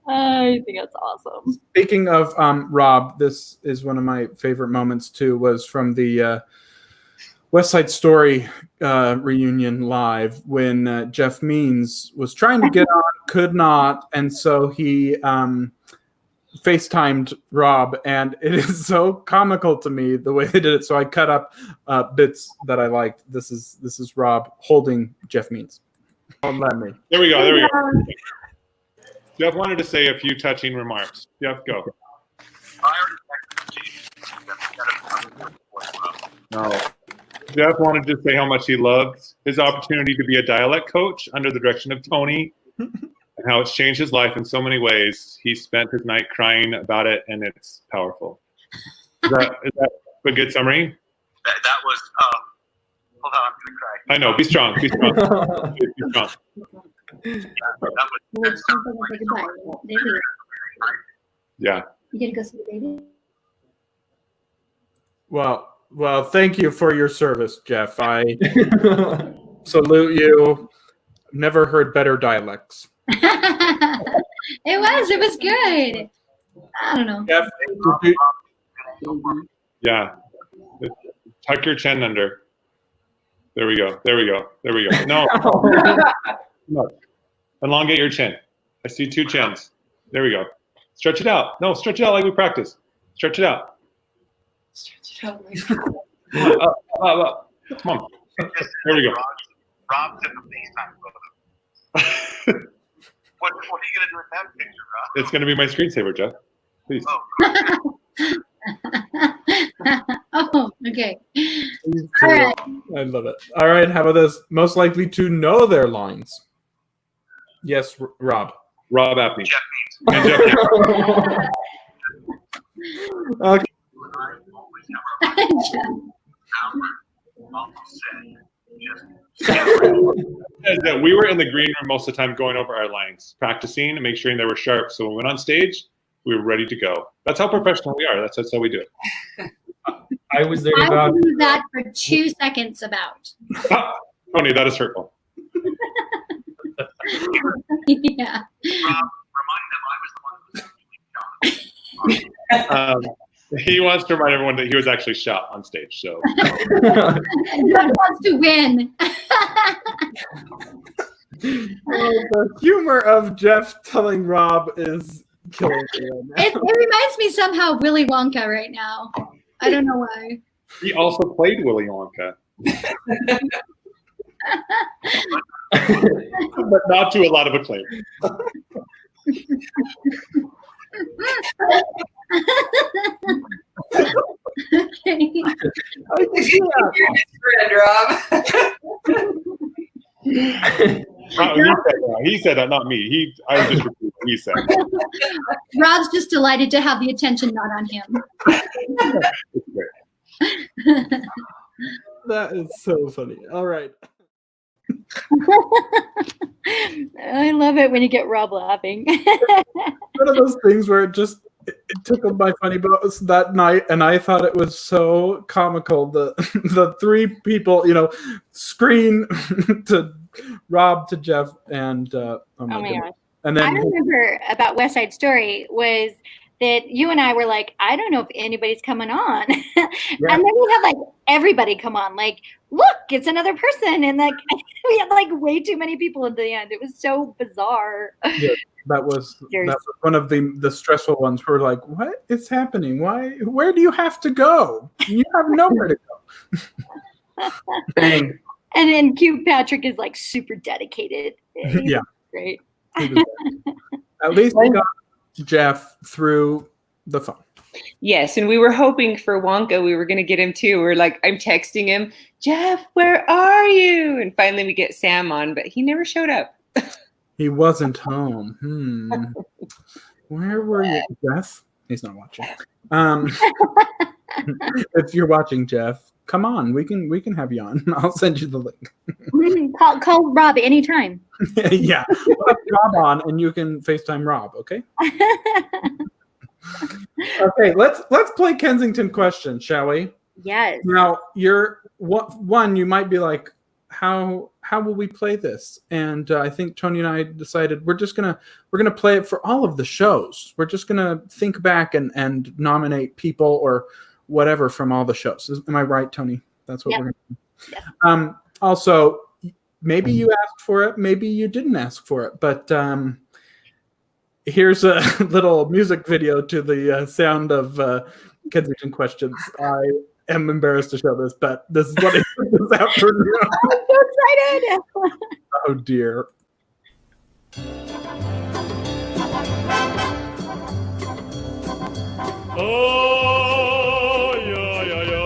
I think that's awesome. Speaking of Rob, this is one of my favorite moments too. Was from the West Side Story reunion live when Jeff Means was trying to get on, could not, and so he FaceTimed Rob, and it is so comical to me the way they did it. So I cut up bits that I liked. This is Rob holding Jeff Means. Don't let me. There we go. Jeff wanted to say a few touching remarks. Jeff, go. No. Jeff wanted to say how much he loved his opportunity to be a dialect coach under the direction of Tony and how it's changed his life in so many ways. He spent his night crying about it, and it's powerful. Is that a good summary? That was, hold on, I'm going to cry. I know. Be strong. Be strong. Be strong. Yeah. You gonna go see the baby? Well, thank you for your service, Jeff. I salute you. Never heard better dialects. It was good. I don't know. Jeff, Yeah. Tuck your chin under. There we go. No. No. Elongate your chin. I see 2 chins. There we go. Stretch it out. No, stretch it out like we practice. Stretch it out. Come on. There we go. Rob took a FaceTime photo. What are you going to do with that picture, Rob? It's going to be my screensaver, Jeff. Please. Oh, okay. All right. I love it. All right, how about this? Most likely to know their lines. Yes, Rob. Rob Apney. Jeff And Jeff Okay. That we were in the green room most of the time going over our lines, practicing and make sure they were sharp. So when we went on stage, we were ready to go. That's how professional we are. That's how we do it. I was there I about. will do that for 2 seconds about. Tony, that is hurtful. Yeah. He wants to remind everyone that he was actually shot on stage. So God wants to win. The humor of Jeff telling Rob is killing me right now. It reminds me somehow of Willy Wonka right now. I don't know why. he also played Willy Wonka, but not to a lot of acclaim. Okay. He said that, not me. I was just repeating what he said. Rob's just delighted to have the attention not on him. It's great. That is so funny. All right. I love it when you get Rob laughing. One of those things where it tickled my funny bones that night, and I thought it was so comical. The 3 people, screen to Rob, to Jeff, and Oh my goodness. gosh. And then I remember about West Side Story was that you and I were like, I don't know if anybody's coming on. Yeah. And then we had like everybody come on, like, look, it's another person. And like we had like way too many people at the end. It was so bizarre. Yeah, that was one of the stressful ones. We're like, what is happening? Where do you have to go? You have nowhere to go. Dang. And then cute Patrick is like super dedicated. He's Yeah. great. At least we got Jeff through the phone. Yes, and we were hoping for Wonka. We were going to get him too. We're like, I'm texting him, Jeff, where are you? And finally we get Sam on, but he never showed up. He wasn't home. Where were you, Jeff? He's not watching. If you're watching, Jeff, come on. We can have you on. I'll send you the link. Call Rob anytime. Yeah, we'll have Rob on, and you can FaceTime Rob. Okay. Okay. Let's play Kensington question, shall we? Yes. Now, you might be like, how will we play this? And I think Tony and I decided we're gonna play it for all of the shows. We're just gonna think back and nominate people or whatever from all the shows. Am I right, Tony? That's what we're gonna do. Also, maybe you asked for it, maybe you didn't ask for it, but here's a little music video to the sound of Kensington questions. I am embarrassed to show this, but this is what it is this afternoon. I'm so excited. Oh dear. Oh, yeah, yeah, yeah.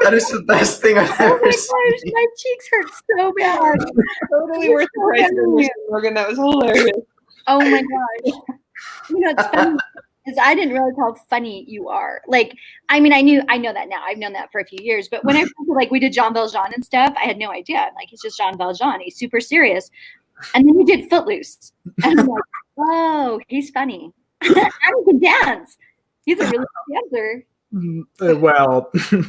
That is the best thing I've Oh ever my seen. gosh, my cheeks hurt so bad. Totally worth the price of admission, Morgan. That was hilarious. Oh my gosh. You know, it's funny because I didn't realize how funny you are. Like, I mean, I know that now. I've known that for a few years. But when I like we did Jean Valjean and stuff, I had no idea. I'm like, he's just Jean Valjean. He's super serious. And then you did Footloose. And I'm like, oh, he's funny. And he can dance. He's a really good dancer. Well, No,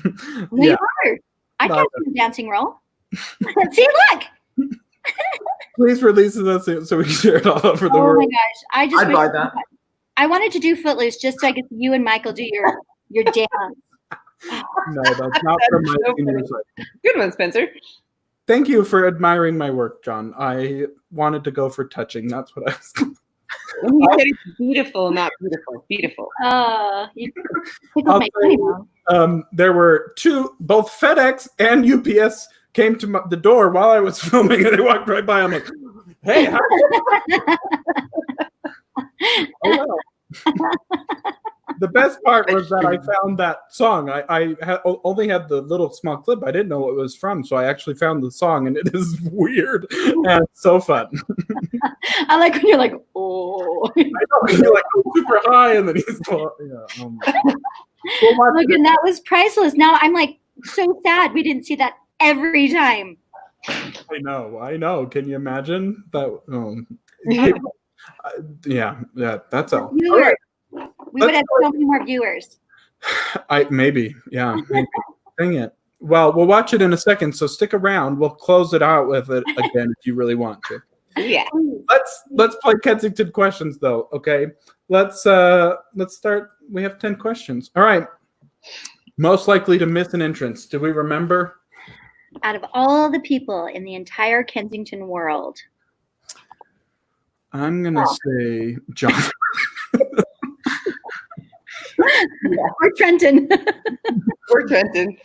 yeah. you are. I can't do a dancing role. See, look. Please release this so we can share it all over the Oh world. my gosh. I'd wish buy that. I wanted to do Footloose just so I could see you and Michael do your dance. No, that's not from my so senior funny. side. Good one, Spencer. Thank you for admiring my work, John. I wanted to go for touching. That's what I was. And you said it's beautiful, not beautiful. Beautiful. You I'll my say, money. there were both FedEx and UPS came to the door while I was filming, and they walked right by. I'm like, hey, how oh, wow. The best part was that I found that song. I only had the little small clip. I didn't know what it was from, so I actually found the song, and it is weird and it's so fun. I like when you're like, oh. I know, you're like super high, and then he's Look, and that was priceless. Now I'm like so sad we didn't see that every time. I know. Can you imagine that? Yeah, that's all. Viewers. Right. We would have so many more viewers. Maybe. Dang it. Well, we'll watch it in a second, so stick around. We'll close it out with it again if you really want to. Yeah. Let's play Kensington questions though. Okay. Let's start. We have 10 questions. All right. Most likely to miss an entrance. Do we remember? Out of all the people in the entire Kensington world. I'm gonna say John. Or Trenton. Or Trenton.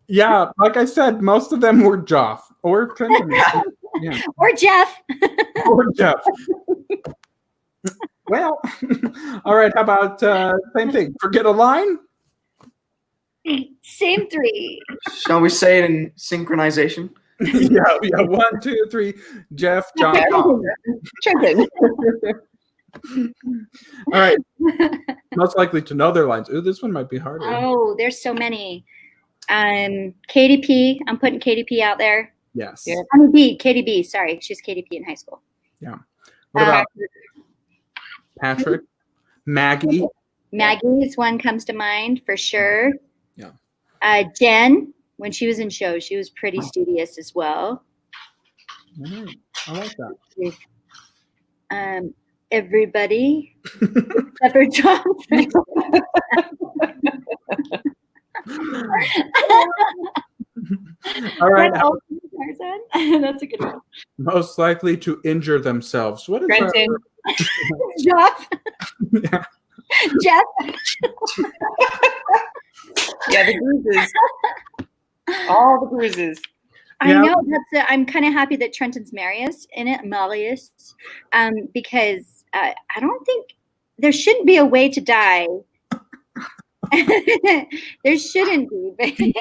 Yeah, like I said, most of them were Joff or Trenton. Yeah. Or Jeff. Or Jeff. Well, all right. How about same thing? Forget a line? Same three. Shall we say it in synchronization? yeah. 1, 2, 3. Jeff, John. Trenton. All right. Most likely to know their lines. Ooh, this one might be harder. Oh, there's so many. KDP. I'm putting KDP out there. Yes. Yeah. I mean, KDB. Sorry, she's KDP in high school. Yeah. What about Patrick? Maggie? Maggie's one comes to mind for sure. Yeah. Jen, when she was in shows, she was pretty studious as well. I like that. Everybody, except for John. All right. That's a good one. Most likely to injure themselves. What is Trenton. Jeff. Yeah. Jeff. Yeah, the bruises. All the bruises. I know I'm kind of happy that Trenton's Marius in it, because I don't think there shouldn't be a way to die. There shouldn't be.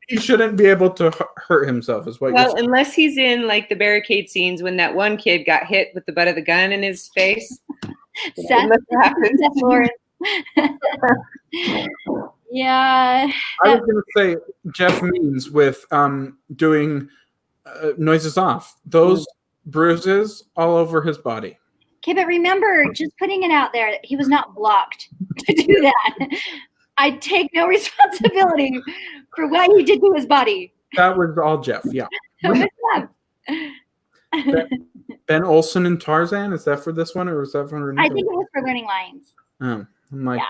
He shouldn't be able to hurt himself, is what you're saying. Unless he's in like the barricade scenes when that one kid got hit with the butt of the gun in his face. Seth Lawrence. Yeah. I was going to say Jeff Means with doing noises off. Those bruises all over his body. Okay, but remember, just putting it out there, he was not blocked to do that. I take no responsibility for what he did to his body. That was all Jeff, yeah. Ben Olsen and Tarzan, is that for this one or was that for another? I think it was for learning lines. Oh, I'm like,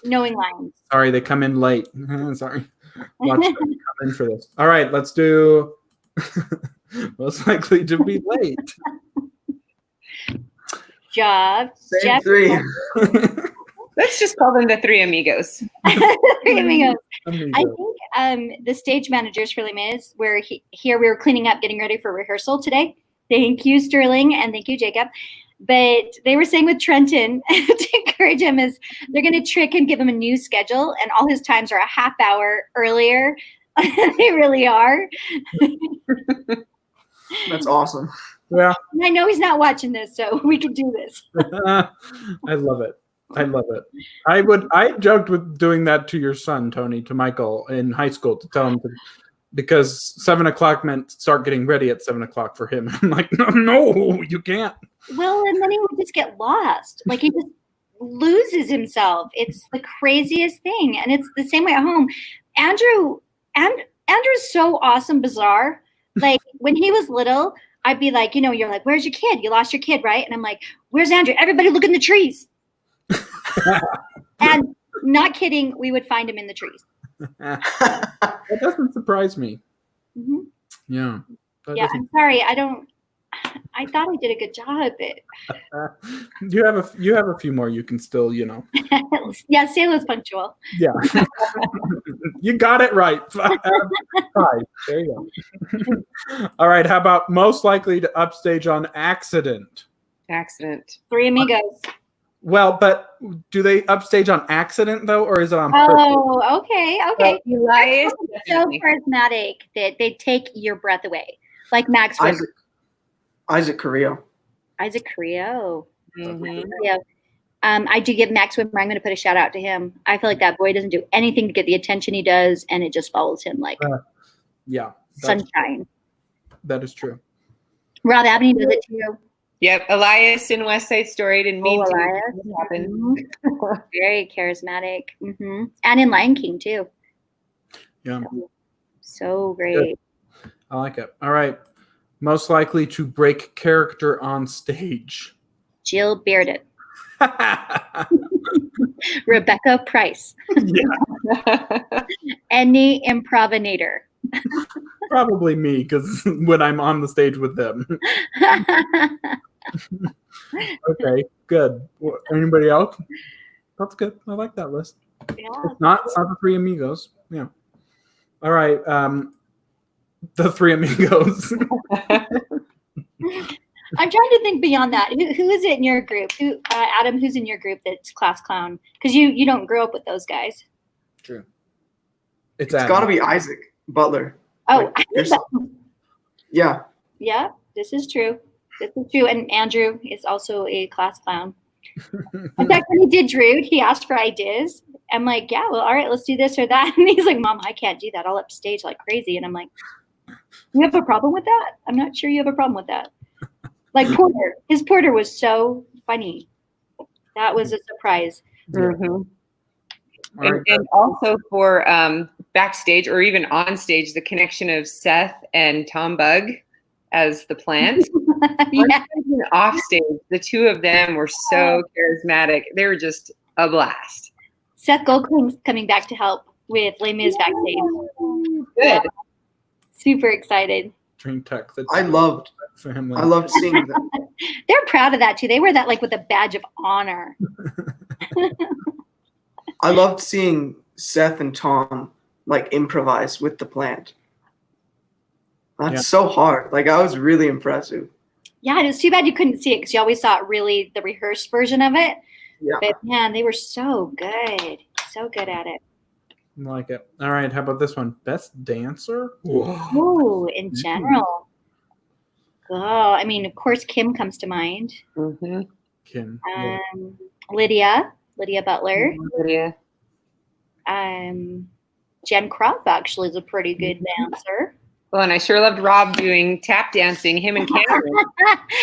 knowing lines. Sorry, they come in late. Sorry. Watch them come in for this. All right, let's do most likely to be late. Jeff. Same three. Let's just call them the Three Amigos. Three Amigos. I think the stage managers for Les Mis, here we were cleaning up, getting ready for rehearsal today. Thank you, Sterling, and thank you, Jacob. But they were saying with Trenton to encourage him is they're going to trick and give him a new schedule, and all his times are a half hour earlier. They really are. That's awesome. Yeah. And I know he's not watching this, so we can do this. I love it. I love it. I joked with doing that to your son, Tony, to Michael in high school to tell him to, because 7 o'clock meant start getting ready at 7 o'clock for him. I'm like, no, you can't. Well, and then he would just get lost. Like he just loses himself. It's the craziest thing. And it's the same way at home. Andrew's so awesome, bizarre. Like when he was little, I'd be like, you're like, where's your kid? You lost your kid, right? And I'm like, where's Andrew? Everybody look in the trees. And not kidding, we would find him in the trees. That doesn't surprise me. Mm-hmm. Yeah. Yeah, I'm sorry. I thought I did a good job, but you have a few more you can still, Yeah, Sayla's punctual. Yeah. You got it right. 5. There you go. All right. How about most likely to upstage on accident? Accident. Three Amigos. Well, but do they upstage on accident though, or is it on purpose? Oh, okay. Elias, so charismatic that they take your breath away, like Max. Isaac Carrillo. Isaac Carrillo. Mm-hmm. Yeah. I do give Max Wimmer. I'm going to put a shout out to him. I feel like that boy doesn't do anything to get the attention he does, and it just follows him like sunshine. That is true. Rob Abney does it too. Yep, Elias in West Side Story didn't mean to. Elias. Happen. Mm-hmm. Very charismatic. Mm-hmm. And in Lion King too. Yeah. So great. Good. I like it. All right. Most likely to break character on stage. Jill Bearden. Rebecca Price. Yeah. Any improvinator. Probably me, because when I'm on the stage with them. Okay, good. Anybody else? That's good. I like that list. Yeah. It's not the Three Amigos. Yeah. All right. The Three Amigos. I'm trying to think beyond that. Who is it in your group? Adam, who's in your group that's class clown? Because you don't grow up with those guys. True. It's got to be Isaac Butler. Oh, yeah. Yeah, this is true. This is true. And Andrew is also a class clown. In fact, when he did Druid, he asked for ideas. I'm like, yeah, well, all right, let's do this or that. And he's like, Mom, I can't do that. I'll upstage like crazy. And I'm like, you have a problem with that? I'm not sure you have a problem with that. Like Porter. His Porter was so funny. That was a surprise. Mm-hmm. And also for backstage or even on stage, the connection of Seth and Tom Bug as the plant. Yeah. Off stage, the two of them were so charismatic. They were just a blast. Seth Goldkling's coming back to help with Les Mis backstage. Good. Yeah. Super excited. Dream Tech. I loved seeing them. They're proud of that too. They wear that like with a badge of honor. I loved seeing Seth and Tom like improvise with the plant. That's so hard. Like I was really impressive. Yeah, and it's too bad you couldn't see it because you always saw it really the rehearsed version of it. Yeah. But man, they were so good. So good at it. I like it. All right, how about this one? Best dancer? Ooh, in general. Oh, I mean, of course, Kim comes to mind. Mm-hmm. Kim. Lydia Butler. Lydia. Jen Croft actually is a pretty good dancer. Well, and I sure loved Rob doing tap dancing, him and Cameron.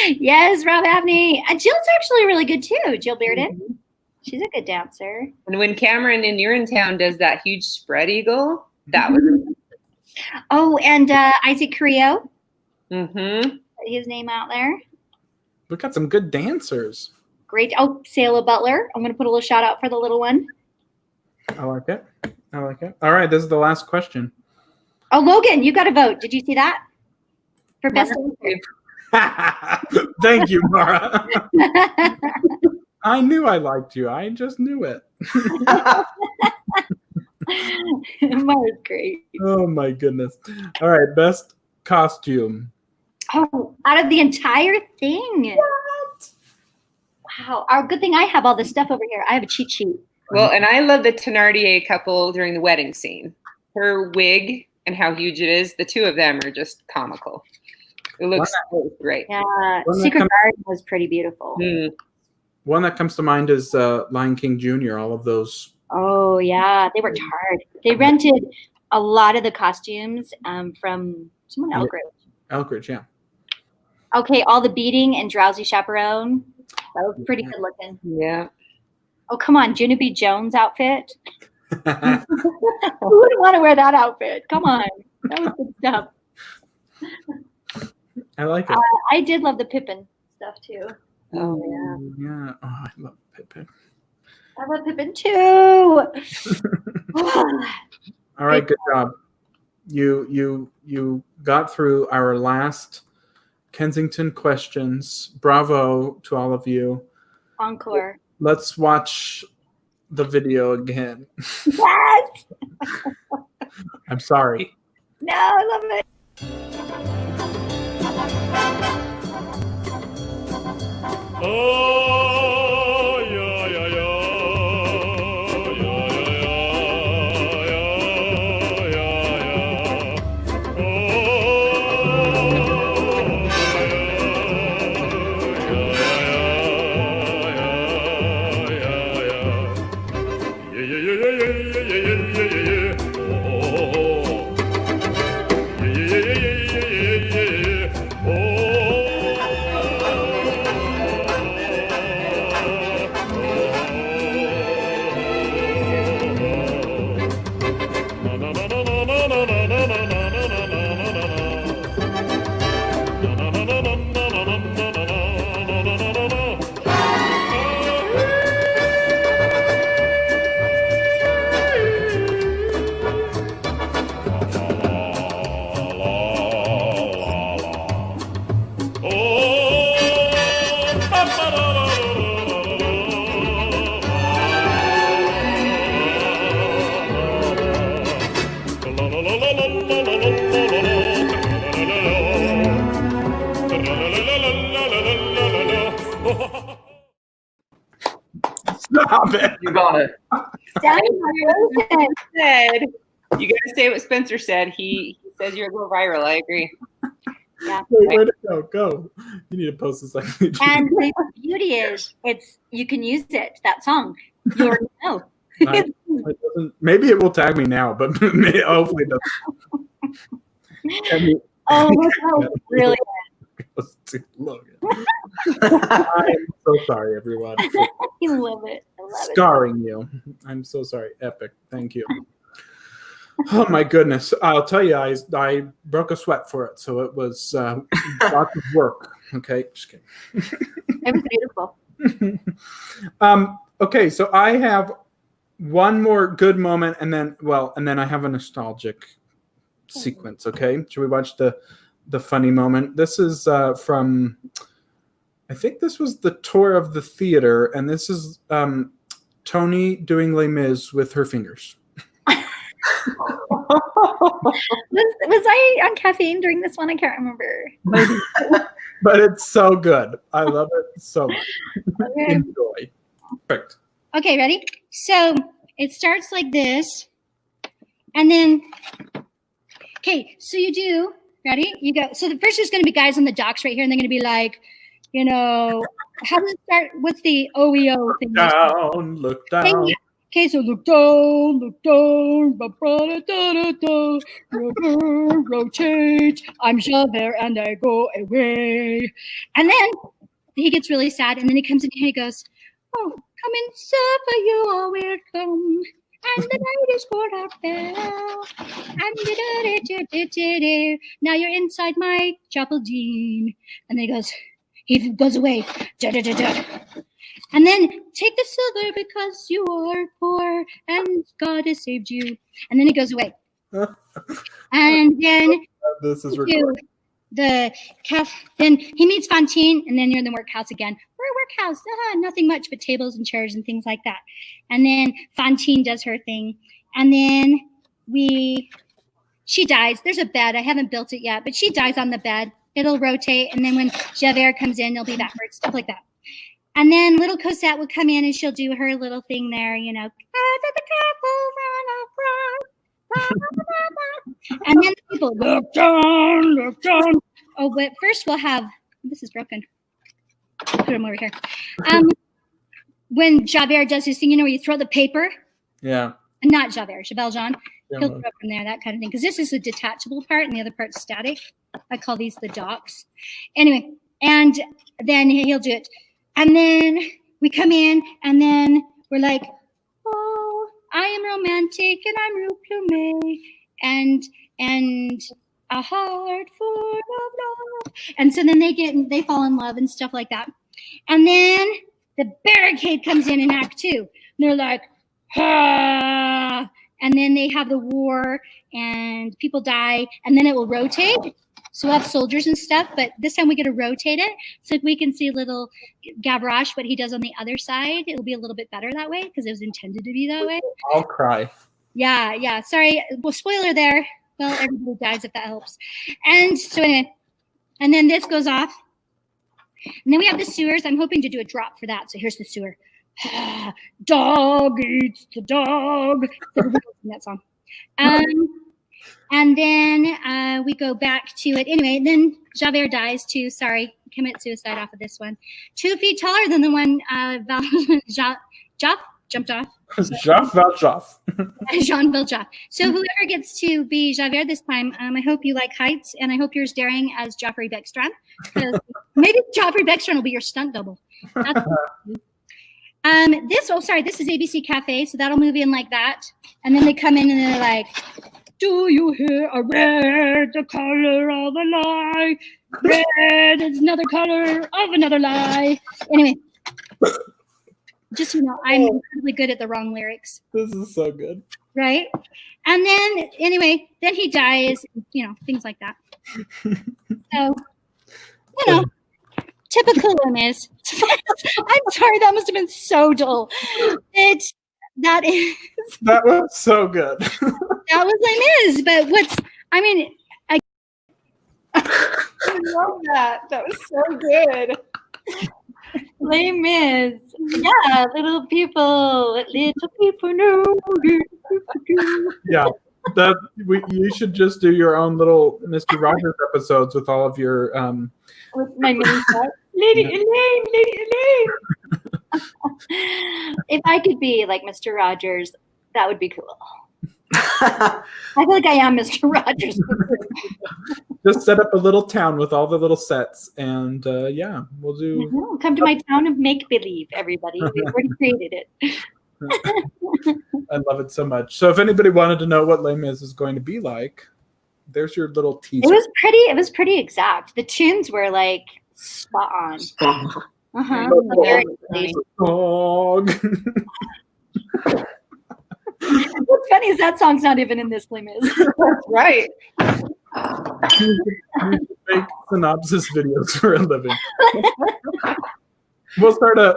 Yes, Rob Abney. Jill's actually really good too, Jill Bearden. Mm-hmm. She's a good dancer. And when Cameron in Urinetown does that huge spread eagle, that was Oh, and Isaac Carrillo. Mm-hmm. His name out there. We got some good dancers. Great. Oh, Sayla Butler. I'm going to put a little shout out for the little one. I like it. I like it. All right, this is the last question. Oh, Logan, you got to vote. Did you see that? For best dancer. Thank you, Mara. I knew I liked you. I just knew it. Mara's great. Oh, my goodness. All right, best costume. Oh, out of the entire thing. What? Wow. Our good thing I have all this stuff over here. I have a cheat sheet. Well, and I love the Thenardier couple during the wedding scene. Her wig and how huge it is. The two of them are just comical. It looks so great. Yeah. One that Secret comes- Garden was pretty beautiful. One that comes to mind is Lion King Jr., all of those. Oh, yeah. They worked hard. They rented a lot of the costumes from someone Elkridge. Elkridge, yeah. Okay, all the beating and Drowsy Chaperone. That was pretty good looking. Yeah. Oh, come on. Juno B. Jones outfit. Who wouldn't want to wear that outfit? Come on. That was good stuff. I like it. I did love the Pippin stuff, too. Oh, yeah. Yeah. Oh, I love Pippin. I love Pippin, too. All right, good job. You got through our last Kensington questions. Bravo to all of you. Encore. Let's watch the video again. Yes! I'm sorry. No, I love it. Oh, yeah, yeah, yeah. Stop it. You got it. Said, you gotta say what Spencer said. He says you're a little viral. I agree. Yeah. Wait, where to go? Go. You need to post this like And the beauty is, you can use it. That song. You already know. It doesn't- maybe it will tag me now, but hopefully it doesn't. Oh, that was brilliant. Logan. I'm so sorry, everyone. I love it. I love it. Scarring you. I'm so sorry. Epic. Thank you. Oh my goodness. I'll tell you, I broke a sweat for it, so it was lots of work. Okay, just kidding. It was beautiful. Okay, so I have one more good moment, and then I have a nostalgic sequence. Okay, should we watch the funny moment? This is from, I think this was the tour of the theater, and this is Tony doing Les Mis with her fingers. Was I on caffeine during this one? I can't remember. But it's so good. I love it so much. Okay. Enjoy. Perfect. Okay, ready? So it starts like this. And then, okay, so you do, ready? You go. So the first there's going to be guys on the docks right here, and they're going to be like, you know, how does it start? What's the OEO thing? Down, look down. Okay, so look down, rotate. I'm Javert and I go away. And then he gets really sad, and then he comes in here and he goes, oh, come and suffer, you are welcome. And the night is poured out bell. And now you're inside my chapel, Dean. And then he goes away. And then take the silver because you are poor and God has saved you. And then it goes away. And then this is the calf. Then he meets Fantine, and then you're in the workhouse again. We're a workhouse. Nothing much but tables and chairs and things like that. And then Fantine does her thing. And then she dies. There's a bed. I haven't built it yet, but she dies on the bed. It'll rotate. And then when Javert comes in, there'll be that bird, stuff like that. And then little Cosette would come in and she'll do her little thing there, you know. And then people look down, look down. Oh, but first we'll have, this is broken. Put them over here. When Javert does his thing, you know, where you throw the paper. Yeah. And not Javert, Valjean. Yeah. He'll throw it from there, that kind of thing. Because this is the detachable part and the other part's static. I call these the docks. Anyway, and then he'll do it. And then we come in and then we're like, oh, I am romantic and I'm Rue Plumet and a heart full of love. And so then they fall in love and stuff like that. And then the barricade comes in Act 2. And they're like, ah. And then they have the war and people die and then it will rotate. So we'll have soldiers and stuff, but this time we get to rotate it so we can see little Gavroche, what he does on the other side. It'll be a little bit better that way because it was intended to be that way. I'll cry. Yeah. Sorry. Well, spoiler there. Well, everybody dies if that helps. And so anyway, and then this goes off. And then we have the sewers. I'm hoping to do a drop for that. So here's the sewer. Dog eats the dog. That song. And then we go back to it. Anyway, then Javert dies too. Sorry, commit suicide off of this one. 2 feet taller than the one Joff jumped off. Jean Valjean. Jean Valjean. So whoever gets to be Javert this time, I hope you like heights, and I hope you're daring as Geoffrey Beckstrand. Because maybe Geoffrey Beckstrand will be your stunt double. That's this is ABC Cafe, so that'll move in like that. And then they come in and they're like, do you hear a red, the color of a lie? Red is another color of another lie. Anyway, just so you know, I'm incredibly good at the wrong lyrics. This is so good. Right? And then, anyway, then he dies, you know, things like that. So, you know, typical Liz. I'm sorry, that must have been so dull. That was so good. That was Les Mis, but I love that. That was so good. Les Mis. Yeah, little people know. Yeah, you should just do your own little Mr. Rogers episodes with all of your with my mini set. Lady Elaine. If I could be like Mr. Rogers, that would be cool. I feel like I am Mr. Rogers. Just set up a little town with all the little sets, and yeah, we'll do. Come to my town of make believe, everybody. We've already created it. I love it so much. So, if anybody wanted to know what Les Mis is going to be like, there's your little teaser. It was pretty exact. The tunes were like spot on. Dog. What's funny is that song's not even in this Les Mis. That's right. Make synopsis videos for a living. We'll start a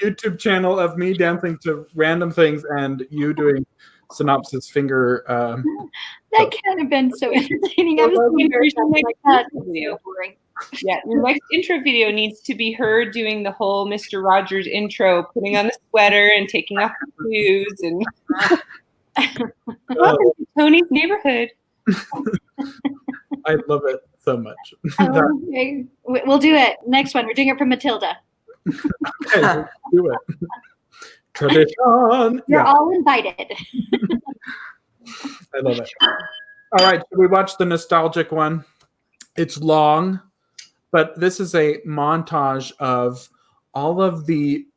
YouTube channel of me dancing to random things and you doing synopsis finger. That can't have been so entertaining. I was like that. So boring. Yeah, your next intro video needs to be her doing the whole Mr. Rogers intro, putting on the sweater and taking off the shoes and welcome to Tony's neighborhood. I love it so much. Okay. We'll do it. Next one. We're doing it for Matilda. Okay, let's do it. Tradition. You're all invited. I love it. All right, should we watch the nostalgic one? It's long, but this is a montage of all of the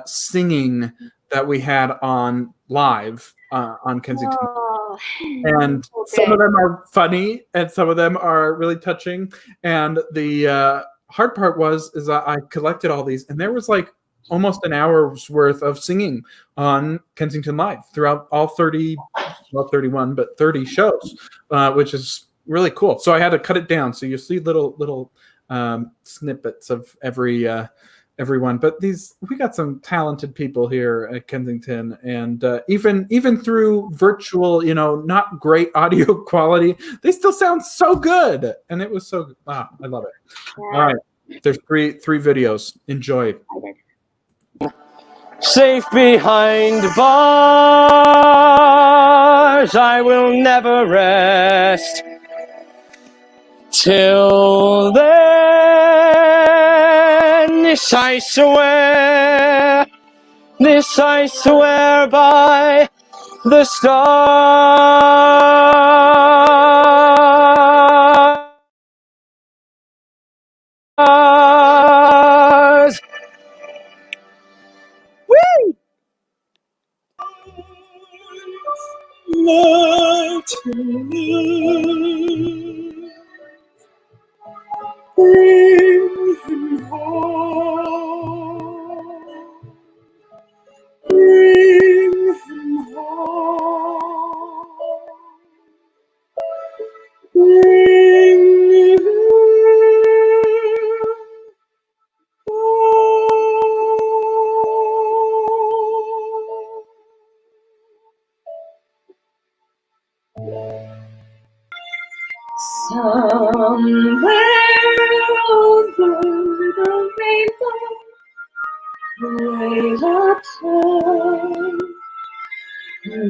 singing that we had on live on Kensington. Oh, and some of them are funny and some of them are really touching. And the hard part is that I collected all these and there was like almost an hour's worth of singing on Kensington Live throughout all 31, but 30 shows, which is really cool. So I had to cut it down. So you see little snippets of everyone, but we got some talented people here at Kensington, and even through virtual, not great audio quality, they still sound so good, and it was so. I love it. Yeah. All right, There's three videos. Enjoy. Safe behind bars, I will never rest. Till then, this I swear by the stars. Woo! Bring him home. Bring him home. Bring him Somewhere over the rainbow, way up high,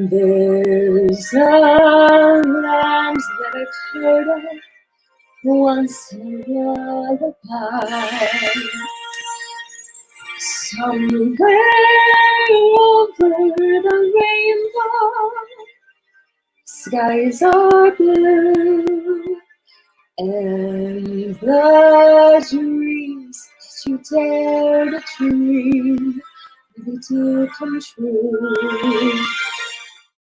there's a land that I've heard of once in a lullaby. Somewhere over the rainbow, skies are blue, and the dreams that you dare to dream really do come true.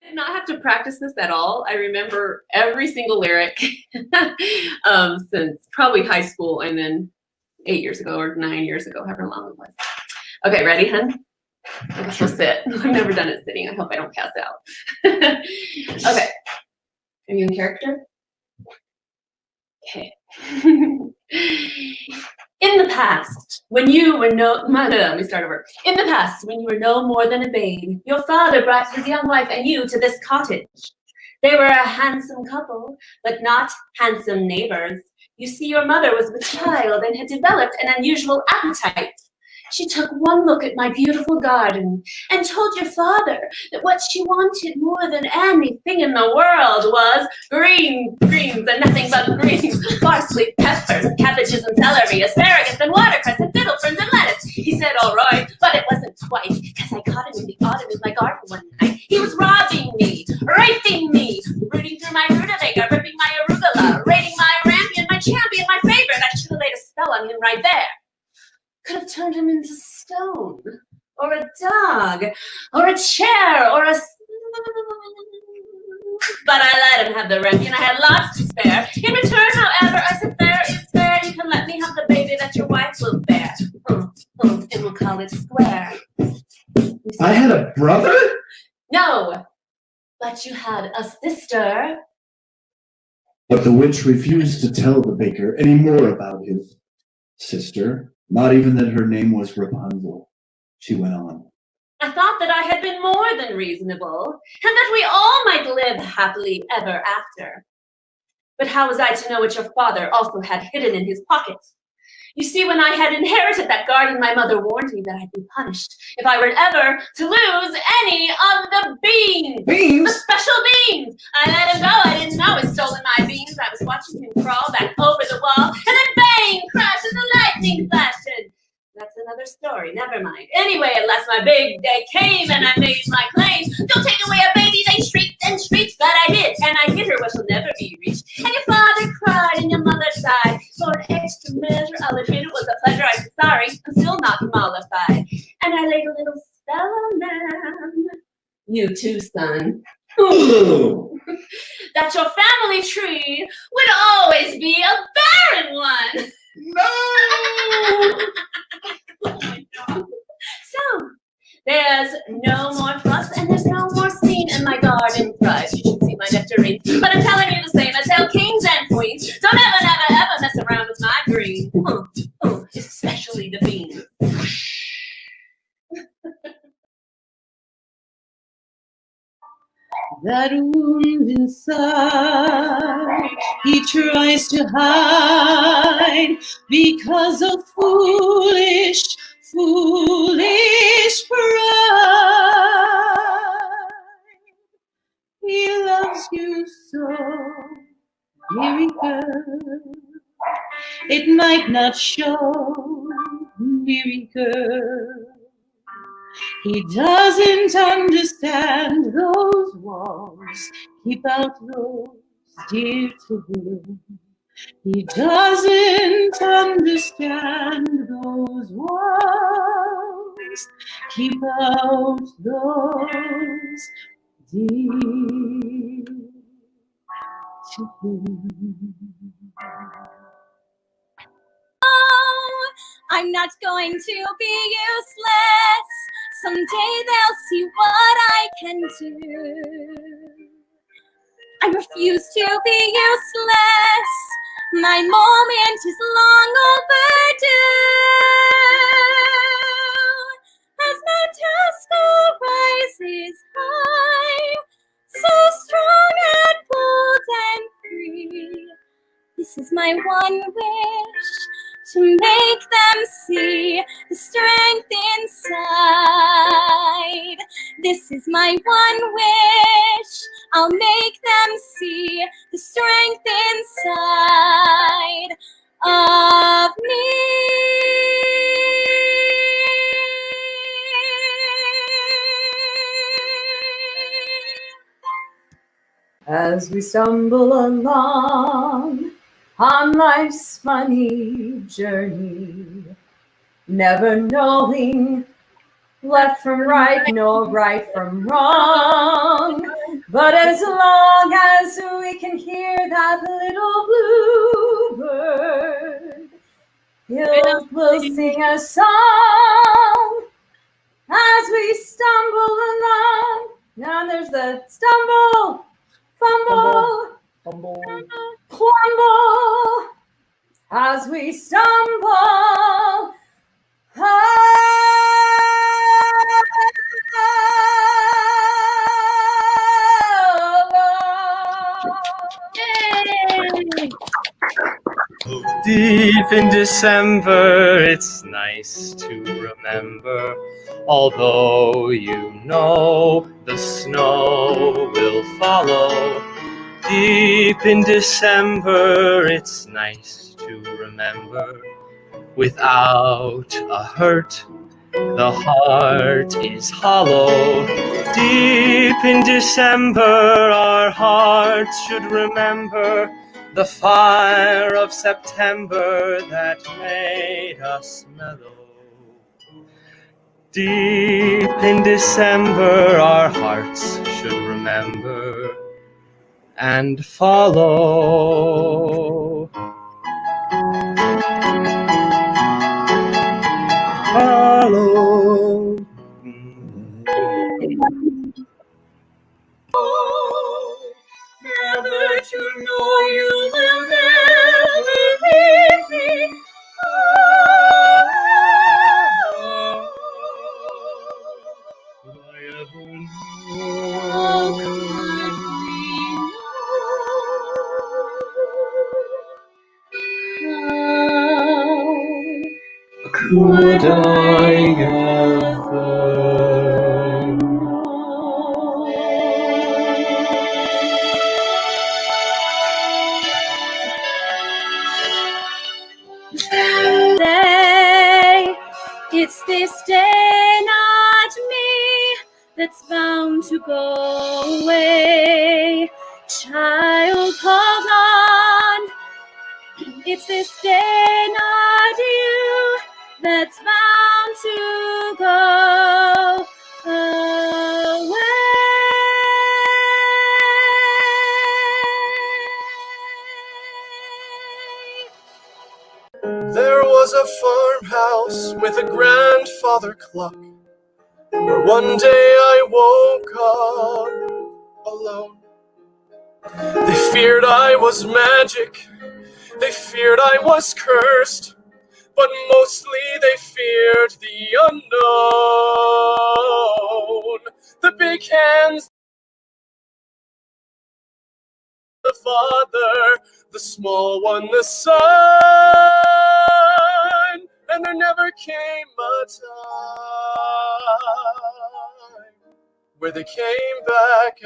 Did not have to practice this at all. I remember every single lyric since probably high school, and then 8 years ago or 9 years ago, however long it was. Okay, ready, hun? I guess we'll sit. I've never done it sitting. I hope I don't pass out. Okay. Are you in character? Okay. In the past, when you were let me start over. In the past, when you were no more than a babe, your father brought his young wife and you to this cottage. They were a handsome couple, but not handsome neighbors. You see, your mother was with child and had developed an unusual appetite. She took one look at my beautiful garden and told your father that what she wanted more than anything in the world was greens, and nothing but greens, parsley, peppers, cabbages and celery, asparagus and watercress and fiddle ferns and lettuce. He said, all right, but it wasn't quite, because I caught him in the autumn in my garden one night. He was robbing me, raping me, rooting through my rutabaga, ripping my arugula, raiding my rampion, my champion, my favorite. I should have laid a spell on him right there. Could have turned him into stone, or a dog, or a chair, or a... But I let him have the rampion. I had lots to spare. In return, however, I said, fair is fair. You can let me have the baby that your wife will bear. And we'll call it square. I had a brother? No, but you had a sister. But the witch refused to tell the baker any more about his sister. Not even that her name was Rapunzel. She went on. I thought that I had been more than reasonable, and that we all might live happily ever after. But how was I to know what your father also had hidden in his pocket? You see, when I had inherited that garden, my mother warned me that I'd be punished if I were ever to lose any of the beans. Beans? The special beans. I let him go. I didn't know he'd stolen my beans. I was watching him crawl back over the wall, and then bang, crash, and the lightning flashed. That's another story. Never mind. Anyway, at last my big day came, and I made my claim. Don't take away a baby, they shrieked and shrieked, but I did, and I hid her where she'll never be reached. And your father cried, and your mother sighed. For an extra measure, I'll admit it was a pleasure. I'm sorry, I'm still not mollified. And I laid a little spell on them. You too, son. That your family tree would always be a barren one. No! So, there's no more fuss and there's no more scene in my garden prize. You should see my nectarines. But I'm telling you the same, I tell kings and queens, don't ever, never, ever mess around with my green. Especially the beans. That wound inside He tries to hide because of foolish pride. He loves you so, dearie girl. It might not show, dearie girl. He doesn't understand those walls keep out those dear to him. He doesn't understand those walls keep out those dear to him. I'm not going to be useless. Someday they'll see what I can do. I refuse to be useless. My moment is long overdue. As my task rises high, so strong and bold and free. This is my one wish, to make them see the strength inside. This is my one wish, I'll make them see the strength inside of me. As we stumble along on life's funny journey, never knowing left from right nor right from wrong. But as long as we can hear that little bluebird, we'll sing a song as we stumble along. Now there's the stumble, fumble, clumble, as we stumble. Deep in December, it's nice to remember, although you know the snow will follow. Deep in December, it's nice to remember, without a hurt, the heart is hollow. Deep in December, our hearts should remember the fire of September that made us mellow. Deep in December, our hearts should remember and follow. Follow. Never to know you will never leave me. Could I ever Day, it's this day, not me, that's bound to go away. Child, hold on. It's this day, not you, that's bound to go away. There was a farmhouse with a grandfather clock, where one day I woke up alone. They feared I was magic, they feared I was cursed, but mostly they feared the unknown. The big hands, the father, the small one, the sun, and there never came a time where they came back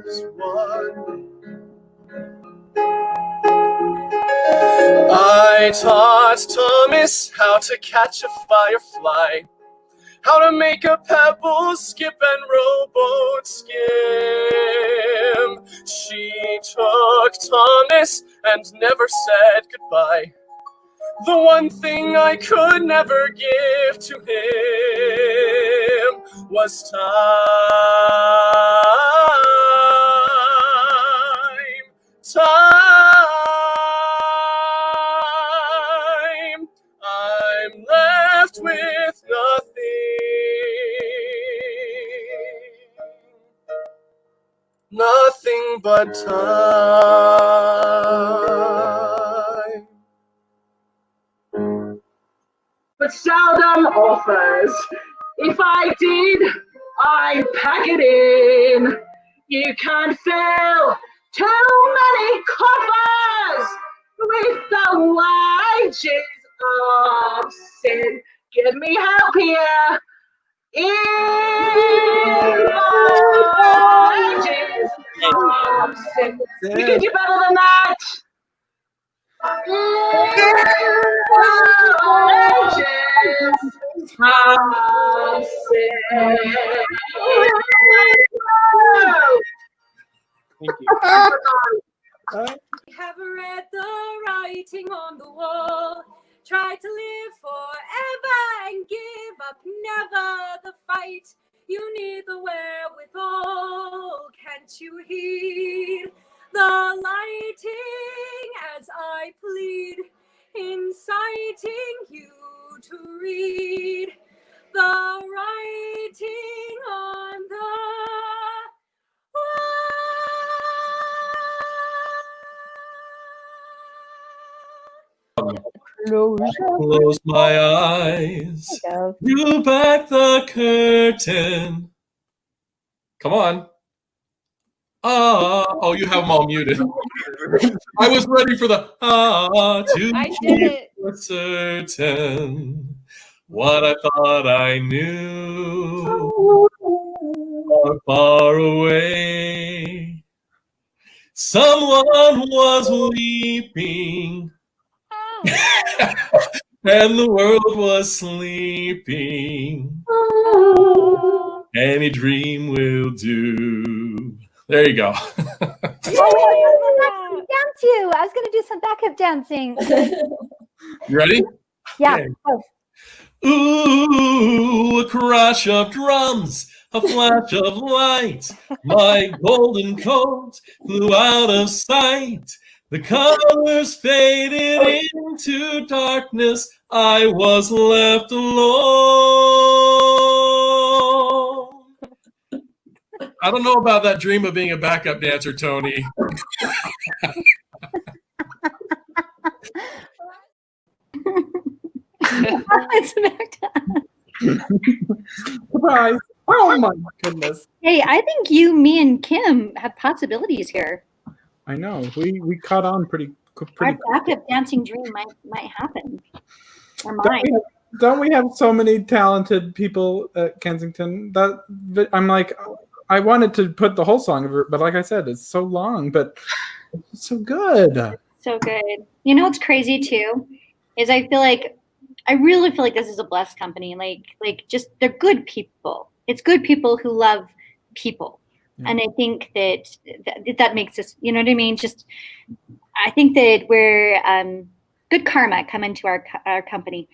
as one. I taught Thomas how to catch a firefly, how to make a pebble skip and rowboat skim. She took Thomas and never said goodbye. The one thing I could never give to him was time. Time. I'm left with nothing but time. But seldom offers. If I did, I'd pack it in. You can't fill too many coffers with the wages of sin. Give me help here. In wages of sin. You can do better than that. Thank you. We have read the writing on the wall. Try to live forever and give up never the fight. You need the wherewithal. Can't you heed the lighting as I plead, inciting you to read the writing on the Close my eyes. Drew back the curtain. Come on. Oh, you have them all muted. I was ready for the to I did it. keep certain what I thought I knew. Far, far away, someone was weeping. And the world was sleeping. Any dream will do. There you go. Dance you. I was going to do some backup dancing. You ready? Yeah. Okay. Ooh, a crash of drums, a flash of light. My golden coat flew out of sight. The colors faded into darkness. I was left alone. I don't know about that dream of being a backup dancer, Tony. Surprise. Oh my goodness. Hey, I think you, me, and Kim have possibilities here. I know. We caught on pretty Our backup dancing dream might happen. Or Don't mine. don't we have so many talented people at Kensington that I'm like, I wanted to put the whole song of it, but like I said, it's so long, but it's so good. So good. You know what's crazy too is I really feel like this is a blessed company. Like just they're good people. It's good people who love people. And I think that makes us, you know what I mean? Just I think that we're good karma come into our company.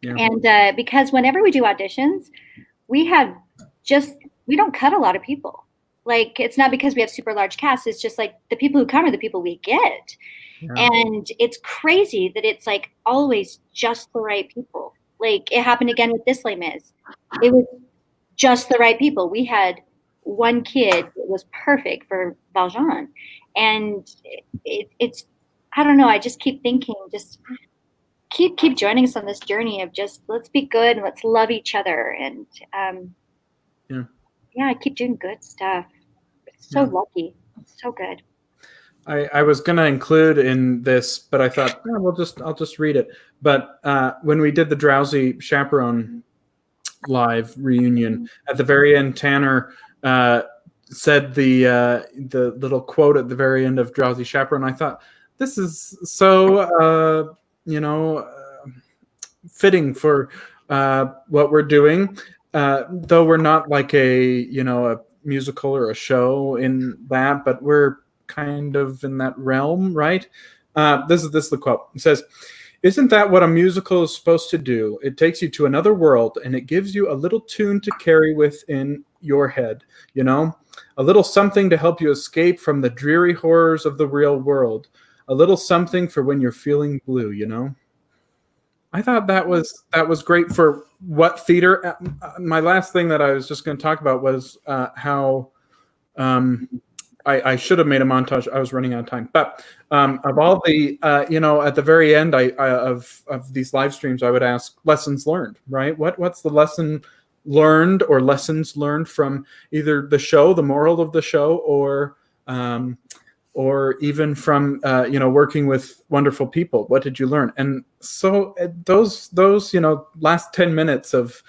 Yeah. And because whenever we do auditions, we don't cut a lot of people. Like, it's not because we have super large casts. It's just like the people who come are the people we get. Yeah. And it's crazy that it's like always just the right people. Like it happened again with This Les Mis. It was just the right people. We had one kid that was perfect for Valjean. And it's, I don't know. I just keep thinking, just keep joining us on this journey of just, let's be good and let's love each other. And I keep doing good stuff. It's so lucky. It's so good. I was gonna include in this, but I thought I'll just read it. But when we did the Drowsy Chaperone live reunion, at the very end, Tanner said the little quote at the very end of Drowsy Chaperone. I thought this is so fitting for what we're doing, though we're not like a musical or a show in that, but we're kind of in that realm, right? This is the quote. It says, "Isn't that what a musical is supposed to do? It takes you to another world and it gives you a little tune to carry within your head, a little something to help you escape from the dreary horrors of the real world, a little something for when you're feeling blue, I thought that was great for what theater. My last thing that I was just going to talk about was how I should have made a montage. I was running out of time, but of all the at the very end, of these live streams, I would ask lessons learned. Right? What's the lesson learned or lessons learned from either the show, the moral of the show, or even from working with wonderful people? What did you learn? And so those last 10 minutes of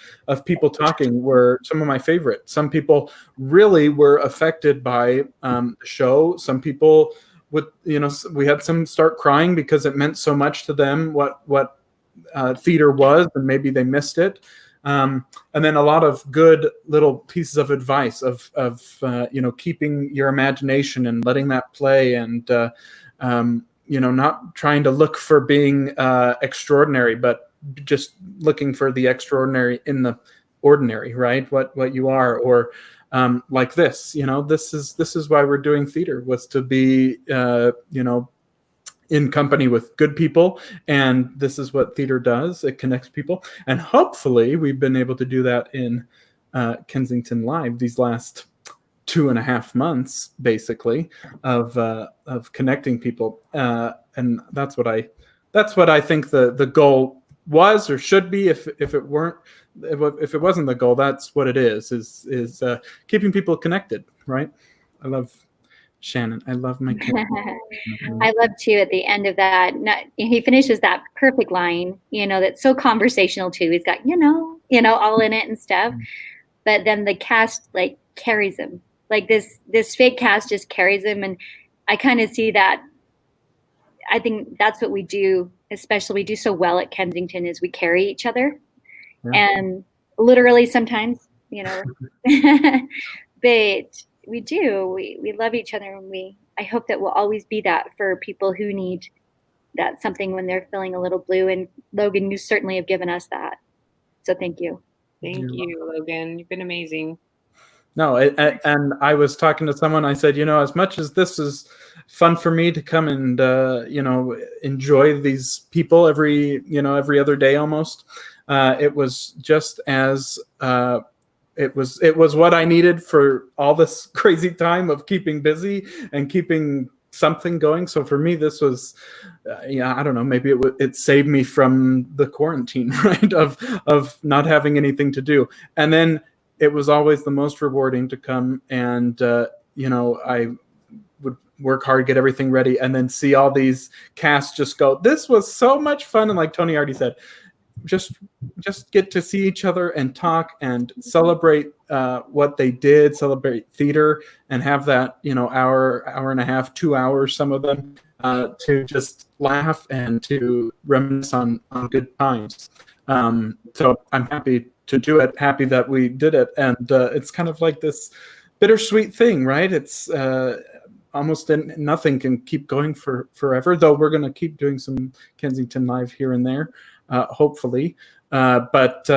people talking were some of my favorite. Some people really were affected by the show. Some people would, we had some start crying because it meant so much to them what theater was, and maybe they missed it. And then a lot of good little pieces of advice of keeping your imagination and letting that play, and not trying to look for being extraordinary, but just looking for the extraordinary in the ordinary, right? What you are, or like this, this is why we're doing theater, was to be in company with good people, and this is what theater does. It connects people, and hopefully we've been able to do that in Kensington Live these last 2.5 months, basically, of connecting people, and that's what I think the goal was, or should be. If it wasn't the goal, that's what it is keeping people connected, right? I love Shannon. I love my kid. I love too at the end of that. He finishes that perfect line, that's so conversational too. He's got, all in it and stuff. But then the cast carries him. Like this fake cast just carries him. And I kind of see that. I think that's what we do, especially we do so well at Kensington, is we carry each other. Yeah. And literally sometimes, but we do. We love each other, and I hope that we'll always be that for people who need that something when they're feeling a little blue. And Logan, you certainly have given us that. So thank you. Thank you, Logan. You've been amazing. No, and I was talking to someone. I said, as much as this is fun for me to come and enjoy these people every other day almost, it was just as. It was what I needed for all this crazy time of keeping busy and keeping something going. So for me, this was, I don't know, maybe it saved me from the quarantine, right? Of not having anything to do. And then it was always the most rewarding to come and, I would work hard, get everything ready, and then see all these casts just go, this was so much fun. And like Tony already said, just get to see each other and talk and celebrate what they did, celebrate theater, and have that hour and a half, 2 hours, some of them, to just laugh and to reminisce on good times. So I'm happy to do it, happy that we did it, and it's kind of like this bittersweet thing, right? It's almost nothing can keep going forever, though we're going to keep doing some Kensington Live here and there. Hopefully, but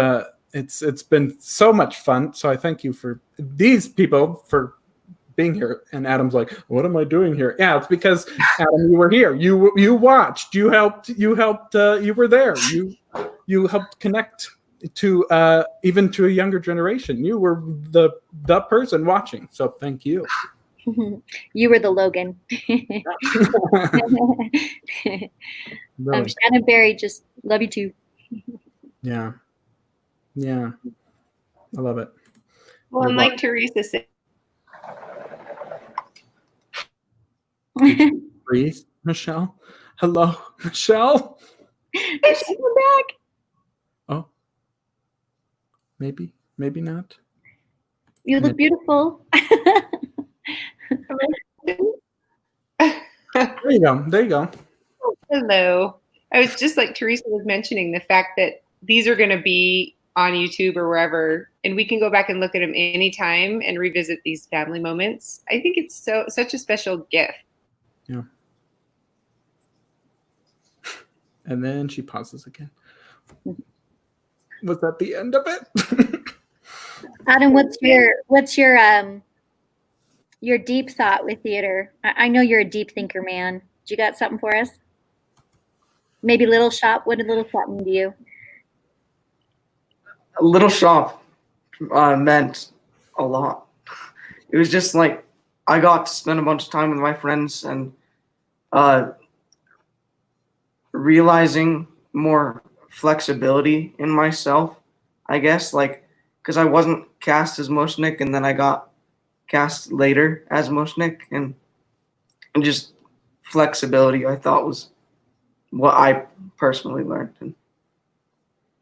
it's been so much fun. So I thank you for these people for being here. And Adam's like, what am I doing here? Yeah, it's because Adam, you were here. You watched. You helped. You were there. You helped connect to even to a younger generation. You were the person watching. So thank you. You were the Logan. Shannon Barry, just love you too. Yeah. I love it. Well, and like Teresa said, breathe, Michelle. Hello, Michelle. She's back. Oh, maybe not. You look beautiful. There you go. There you go. Hello. I was just like Teresa was mentioning the fact that these are going to be on YouTube or wherever, and we can go back and look at them anytime and revisit these family moments. I think it's such a special gift. Yeah. And then she pauses again. Was that the end of it? Adam, what's your deep thought with theater? I know you're a deep thinker, man. You got something for us? Maybe Little Shop. What did Little Shop mean to you? Little Shop meant a lot. It was just like I got to spend a bunch of time with my friends and realizing more flexibility in myself, I guess, like because I wasn't cast as Moshnik and then I got cast later as Moshnik, and just flexibility I thought was what I personally learned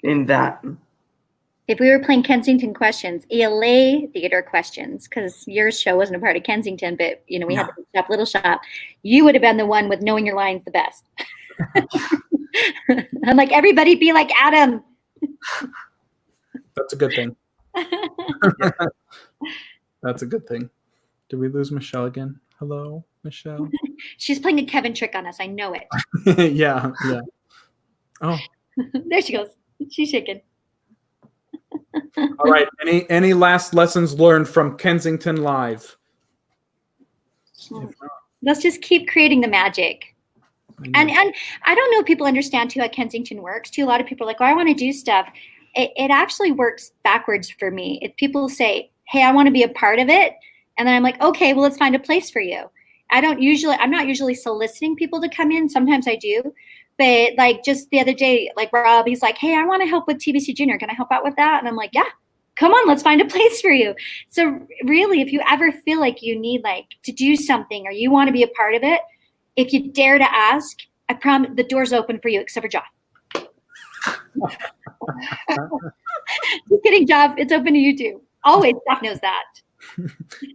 in that. If we were playing Kensington questions, ELA theater questions, because your show wasn't a part of Kensington, but we had the Big Shop, Little Shop, you would have been the one with knowing your lines the best. I'm like, everybody be like Adam. That's a good thing. That's a good thing. Did we lose Michelle again? Hello, Michelle. She's playing a Kevin trick on us. I know it. Yeah. Oh. There she goes. She's shaking. All right. Any last lessons learned from Kensington Live? Let's just keep creating the magic. And I don't know if people understand too how Kensington works too. A lot of people are like, oh, I want to do stuff. It actually works backwards for me. If people say, hey, I want to be a part of it. And then I'm like, okay, well, let's find a place for you. I'm not usually soliciting people to come in. Sometimes I do. But like just the other day, like Rob, he's like, hey, I want to help with TBC Junior. Can I help out with that? And I'm like, yeah, come on, let's find a place for you. So really, if you ever feel like you need like to do something or you want to be a part of it, if you dare to ask, I promise the door's open for you, except for Joff. Just kidding, Joff. It's open to you too. Always, Joff knows that.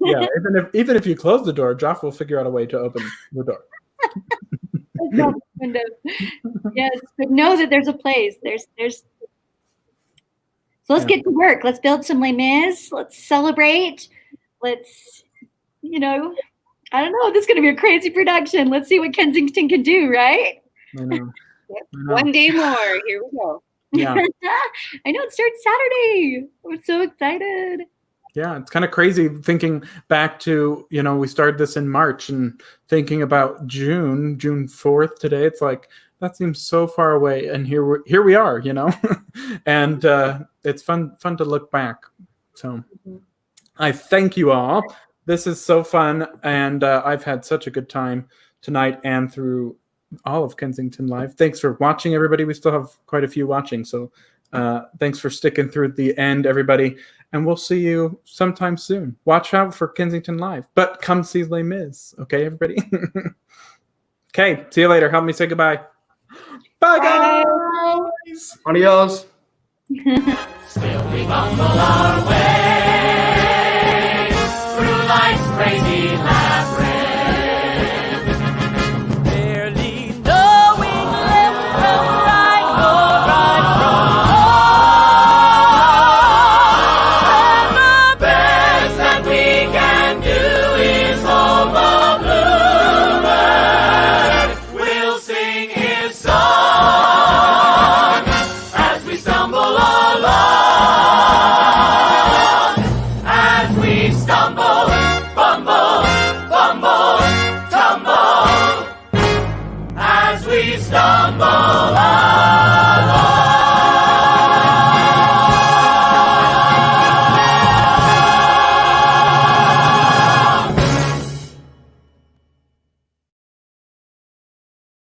Yeah, even if you close the door, Joff will figure out a way to open the door. Yes, but know that there's a place. There's. So let's get to work. Let's build some Les Mis. Let's celebrate. Let's, I don't know. This is going to be a crazy production. Let's see what Kensington can do, right? I know. One day more. Here we go. Yeah. I know it starts Saturday. I'm so excited. Yeah, it's kind of crazy thinking back to, we started this in March and thinking about June 4th today. It's like, that seems so far away. And here we are, and it's fun to look back. So I thank you all. This is so fun. And I've had such a good time tonight and through all of Kensington Live. Thanks for watching, everybody. We still have quite a few watching. So thanks for sticking through the end, everybody. And we'll see you sometime soon. Watch out for Kensington Live. But come see Les Mis. Okay, everybody? Okay, see you later. Help me say goodbye. Bye, guys. Adios. Still we bumble our way through life's crazy labyrinth, barely knowing left from right nor right from wrong. And the best that we can do is hope a bluebird will sing his song as we stumble along, as we stumble, bumble, fumble, tumble, as we stumble along.